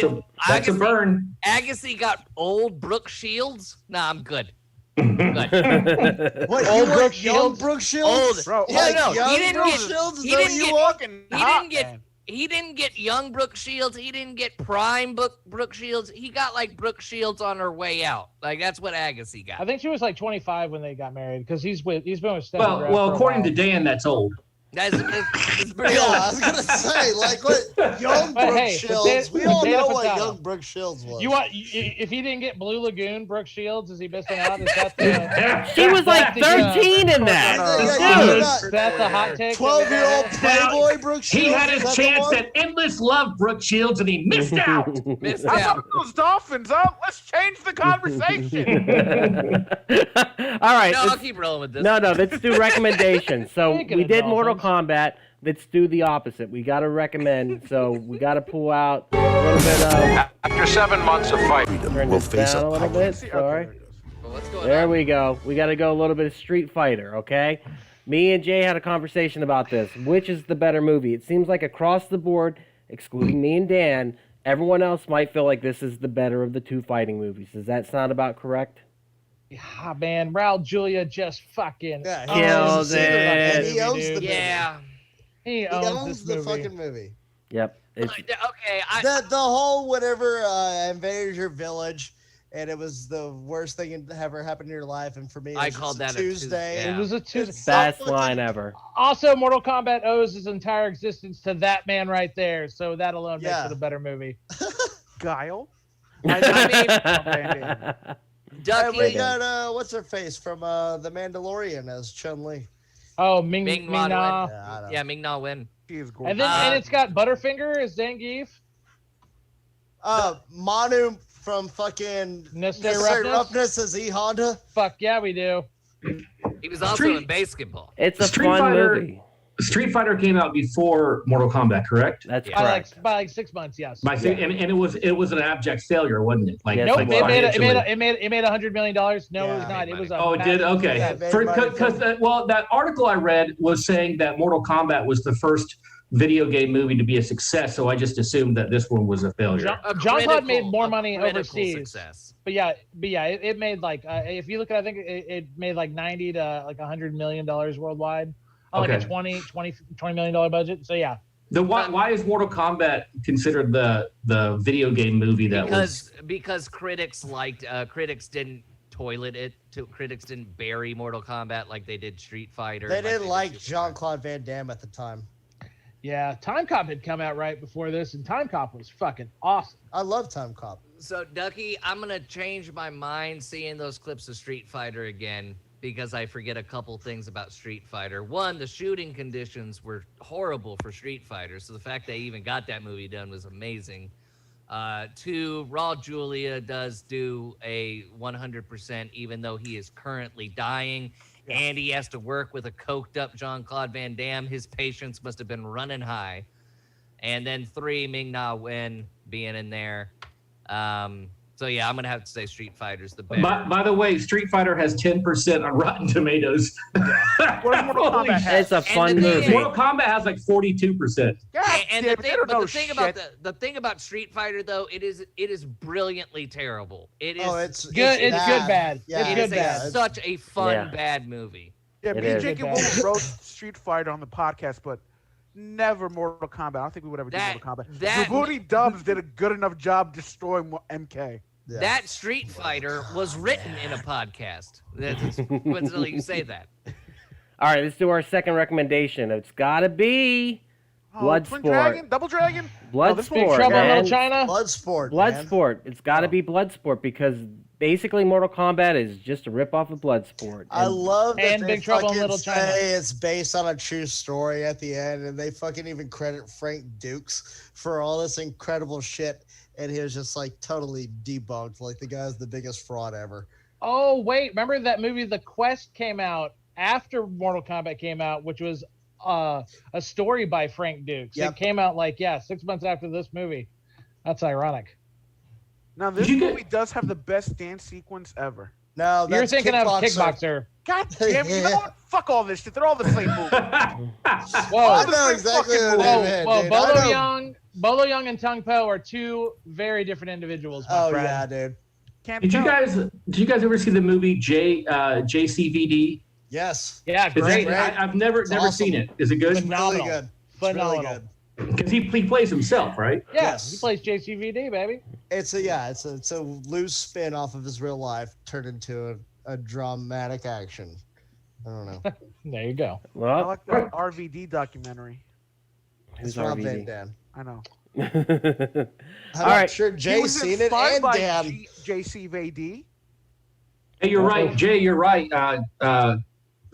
That's did a burn. Agassi got old Brooke Shields? Nah, I'm good. What, Old you Brooke want young Shields? Brooke Shields? Old. Bro, Yeah, no, young he didn't Brooke get- Shields? Is he that what didn't you get- want? He didn't get young Brooke Shields. He didn't get prime Brooke Shields. He got like Brooke Shields on her way out. Like that's what Agassi got. I think she was like 25 when they got married because he's been with Steffi Graf for Well, a according to while. Dan, that's old. It's pretty Yeah, old. I was gonna say, like, what young But Brooke hey, Shields? We data all know for what data. young Brooke Shields was. You want if he didn't get Blue Lagoon, Brooke Shields, is he missing out? Is that the She was like 13 in that. Yeah, is that the hot take? 12-year-old Playboy Brooke Shields? He had Is his that the chance one? at endless love, Brooke Shields, and he missed out. Missed I thought out. it was dolphins. Oh, let's change the conversation. All right. No, let's- I'll keep rolling with this. No, let's do recommendations. So Speaking we of did Mortal dolphins. Kombat. Let's do the opposite. We got to recommend. So we got to pull out a little bit of. After 7 months of fighting, Turn this down a little bit. See, okay, Sorry. there it is. Well, what's going There on? we go. We got to go a little bit of Street Fighter, okay? Me and Jay had a conversation about this. Which is the better movie? It seems like across the board, excluding me and Dan, everyone else might feel like this is the better of the two fighting movies. Does that sound about correct? Ah, man, Raul Julia just fucking Yeah, he Kills owns the- it. and he owns the movie. Yeah. He He owns owns the this movie. fucking movie. Yep. It's, Okay. The whole whatever invaded your village, and it was the worst thing that ever happened in your life. And for me, it was I just called a that a Tuesday. Tuesday. It was a It's Tuesday. so best fucking- line ever. Also, Mortal Kombat owes his entire existence to that man right there, so that alone Yeah. makes it a better movie. Guile. I And we Ducky. got what's her face from The Mandalorian as Chun-Li. Oh, Ming Ming Na Na. Wen. Yeah, I know. Yeah, Ming Na Wen. She is gorgeous. And then and it's got Butterfinger as Zangief. Manu from fucking Necessary Roughness? as E Honda. Fuck yeah, we do. He was also Street- in basketball. It's a Street fun Fighter- movie. Street Fighter came out before Mortal Kombat, correct? That's Yeah. correct. By like 6 months, yes. And it was an abject failure, wasn't it? Like, Yes, Nope, like it financially. made $100 million. No, it Yeah. was not. It was a Oh, it did? massive Okay. Yeah, success. made money Because from- well, that article I read was saying that Mortal Kombat was the first video game movie to be a success, so I just assumed that this one was a failure. Jean-Claude made more money critical overseas. Success. But yeah, it made like if you look at, I think it made like 90 to like $100 million worldwide on like a Okay. $20 million budget. So yeah, Why is Mortal Kombat considered the video game movie that was? Because critics liked critics didn't toilet it. Critics didn't bury Mortal Kombat like they did Street Fighter. They didn't like did Super Jean-Claude Van Damme at the time. yeah. Time Cop had come out right before this, and Time Cop was fucking awesome. I love Time Cop. So, Ducky, I'm going to change my mind seeing those clips of Street Fighter again because I forget a couple things about Street Fighter. One, the shooting conditions were horrible for Street Fighter, so the fact they even got that movie done was amazing. Two, Raul Julia does do a 100% even though he is currently dying and he has to work with a coked-up Jean-Claude Van Damme. His patience must have been running high. And then three, Ming Na Wen being in there. So yeah, I'm gonna have to say Street Fighter's the better. By the way, Street Fighter has 10% on Rotten Tomatoes. What does Mortal Holy Kombat have? It's a fun the thing movie. is- Mortal Kombat has like 42%. God And damn the it, thing, they don't but know the thing shit. about the thing about Street Fighter though, it is brilliantly terrible. It is Oh, it's Good. It's good bad. Yeah, It's it good is bad. a, such a fun Yeah. bad movie. Yeah, It me and is. Jacob Good bad. wrote Street Fighter on the podcast, but never Mortal Kombat. I don't think we would ever do That- Mortal Kombat. that- Djibouti Dubs did a good enough job destroying MK. Yeah. That Street Fighter was written in a podcast. That's coincidentally you say that. All right, let's do our second recommendation. It's got to be Oh, Twin Bloodsport. Dragon? Double Dragon? Oh, this Big one's Bloodsport, Trouble in man. Little China. Bloodsport. man. Bloodsport. It's got to be Bloodsport because basically Mortal Kombat is just a ripoff of Bloodsport. I And love that And they Big Trouble in fucking Little China. say it's based on a true story at the end, and they fucking even credit Frank Dukes for all this incredible shit, and he was just like totally debunked, like the guy's the biggest fraud ever. Oh wait, remember that movie The Quest came out after Mortal Kombat came out, which was a story by Frank Dukes. Yep. It came out 6 months after this movie. That's ironic. Now, this You get- movie does have the best dance sequence ever. No, You're that's thinking of Kickboxer. Kickboxer. God damn it. You know what? Fuck all this shit. They're all the same movie. Whoa, I know exactly what whoa, they meant, whoa! dude. I know- Bolo Young and Tung Po are two very different individuals, my Oh friend. yeah, dude. Can't Did you tell. guys ever see the movie JCVD? Yes. Yeah, Is that- great. I've never awesome. seen it. Is it good? It's really Phenomenal. good. It's really Phenomenal. good. Because he plays himself, right? Yeah, Yes. he plays JCVD, baby. It's a loose spin off of his real life turned into a dramatic action. I don't know. There you go. I Well, like that RVD documentary. who's It's Rob Van RVD? Dam. I know. I'm All right. sure He Jay's was seen it inspired and by Dan. JCVD. Hey, you're right, Jay. You're right.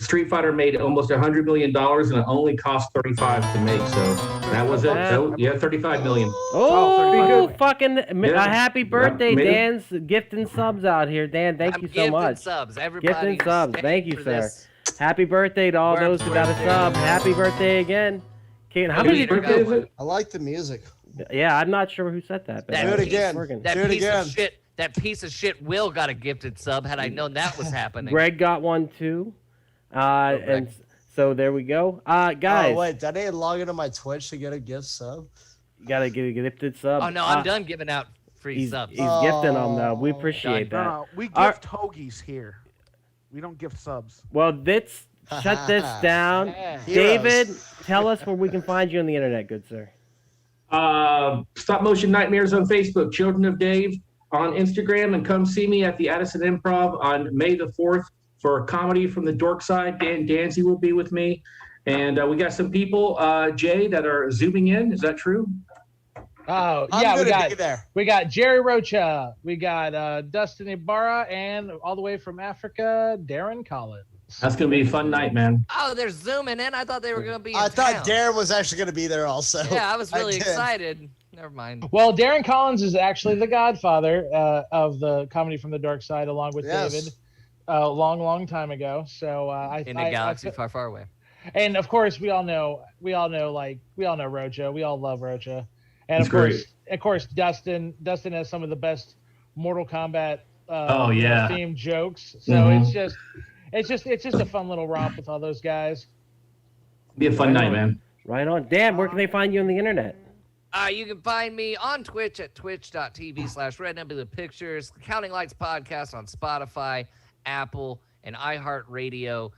Street Fighter made almost $100 million, and it only cost 35 to make. So that was it. So, yeah, 35 million. Oh, pretty good. fucking Yeah. happy birthday, Made it. Dan's gifting subs out here. Dan, thank I'm you so gifting much. subs. Everybody. Gifting subs. stay Thank you, for sir. this. Happy birthday to all those who got a sub. Happy birthday again. Kate, how Whose many? Peter birthday is got it? I like the music. Yeah, I'm not sure who said that. But That Do it piece- again. working. That Do it piece again. of shit. That piece of shit. Will got a gifted sub. Had I known that was happening. Greg got one too. Greg. And so there we go. Guys, Oh wait, did I need to log into my Twitch to get a gift sub? you gotta get a gifted sub. Oh no, I'm done giving out free He's subs. gifting them though. We Oh. appreciate No, that. no, we gift Our- hoagies here. We don't gift subs. Well, let's shut this down. Yeah. David, tell us where we can find you on the internet, good sir. Stop Motion Nightmares on Facebook, Children of Dave on Instagram, and come see me at the Addison Improv on May the 4th for a comedy from the dork side. Dan Danzy will be with me. And we got some people, Jay, that are zooming in. Is that true? Oh I'm yeah, gonna be there. we got Jerry Rocha, we got Dustin Ibarra, and all the way from Africa, Darren Collins. That's going to be a fun night, man. Oh, they're zooming in. I thought they were gonna be. I in thought town. Darren was actually going to be there also. Yeah, I was really did. excited. Never mind. Well, Darren Collins is actually the godfather of the comedy from the dark side, along with Yes. David, a long time ago. So In a galaxy far, far away. and of course we all know Rocha. We all love Rocha, and He's great. of course, Dustin has some of the best Mortal Kombat Oh, yeah. themed jokes. So Mhm. it's just a fun little romp with all those guys. Be a fun Right night, on. man. Right on. Dan, where can they find you on the internet? You can find me on Twitch at twitch.tv/rednebula pictures, Counting Lights podcast on Spotify, Apple, and iHeartRadio.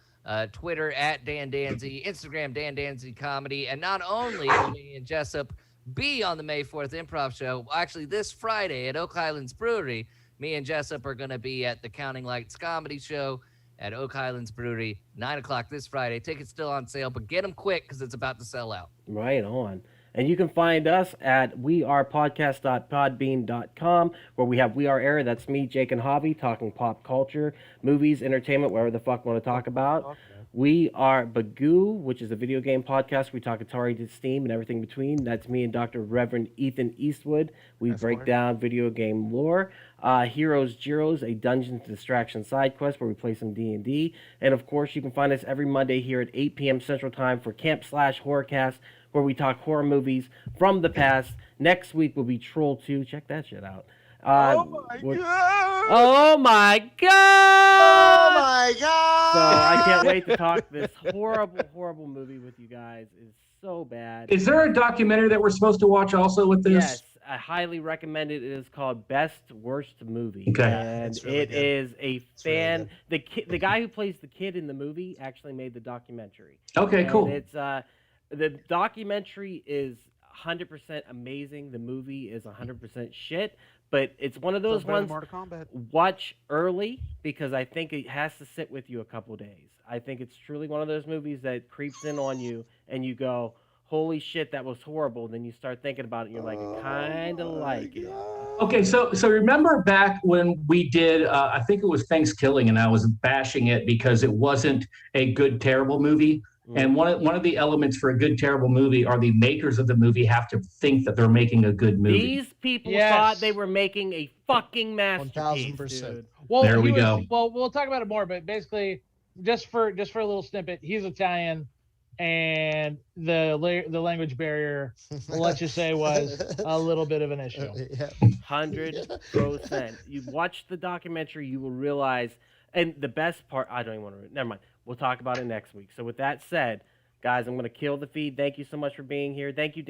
Twitter at Dan Danzy, Instagram Dan Danzy Comedy, and not only will me and Jessup be on the May 4th Improv Show, actually this Friday at Oak Highlands Brewery, me and Jessup are going to be at the Counting Lights Comedy Show at Oak Highlands Brewery, 9 o'clock this Friday. Tickets still on sale, but get them quick because it's about to sell out. Right on. And you can find us at wearepodcast.podbean.com, where we have We Are Air. That's me, Jake, and Hobby talking pop culture, movies, entertainment, whatever the fuck we want to talk about. We Are Bagu, which is a video game podcast. We talk Atari to Steam and everything between. That's me and Dr. Reverend Ethan Eastwood. We break down video game lore. Heroes Gyros, a Dungeons and Distraction side quest where we play some D&D. And of course, you can find us every Monday here at 8 p.m. Central Time for Camp Slash Horrorcast, where we talk horror movies from the past. Next week will be Troll 2. Check that shit out. Oh my what- god! Oh my god! Oh my god! So I can't wait to talk this horrible movie with you guys. It's so bad. Is there a documentary that we're supposed to watch also with this? Yes, I highly recommend it. It is called Best Worst Movie. Okay. And It's really it good. is a fan. really The guy who plays the kid in the movie actually made the documentary. Okay, And cool. It's the documentary is 100% amazing. The movie is 100% shit. But it's one of those ones. Mortal Kombat. Watch early because I think it has to sit with you a couple days. I think it's truly one of those movies that creeps in on you and you go, holy shit, that was horrible. Then you start thinking about it and you're like, I kind of like it. Okay, so remember back when we did, I think it was Thanksgiving, and I was bashing it because it wasn't a good, terrible movie. And one of the elements for a good, terrible movie are the makers of the movie have to think that they're making a good movie. These people Yes. thought they were making a fucking masterpiece, 1000%. dude. Well, There we he was- go. Well, we'll talk about it more, but basically, just for a little snippet, he's Italian, and the language barrier, let's just say, was a little bit of an issue. Yeah. 100%. You watch the documentary, you will realize, and the best part, I don't even want to, never mind. we'll talk about it next week. So with that said, guys, I'm going to kill the feed. Thank you so much for being here. Thank you,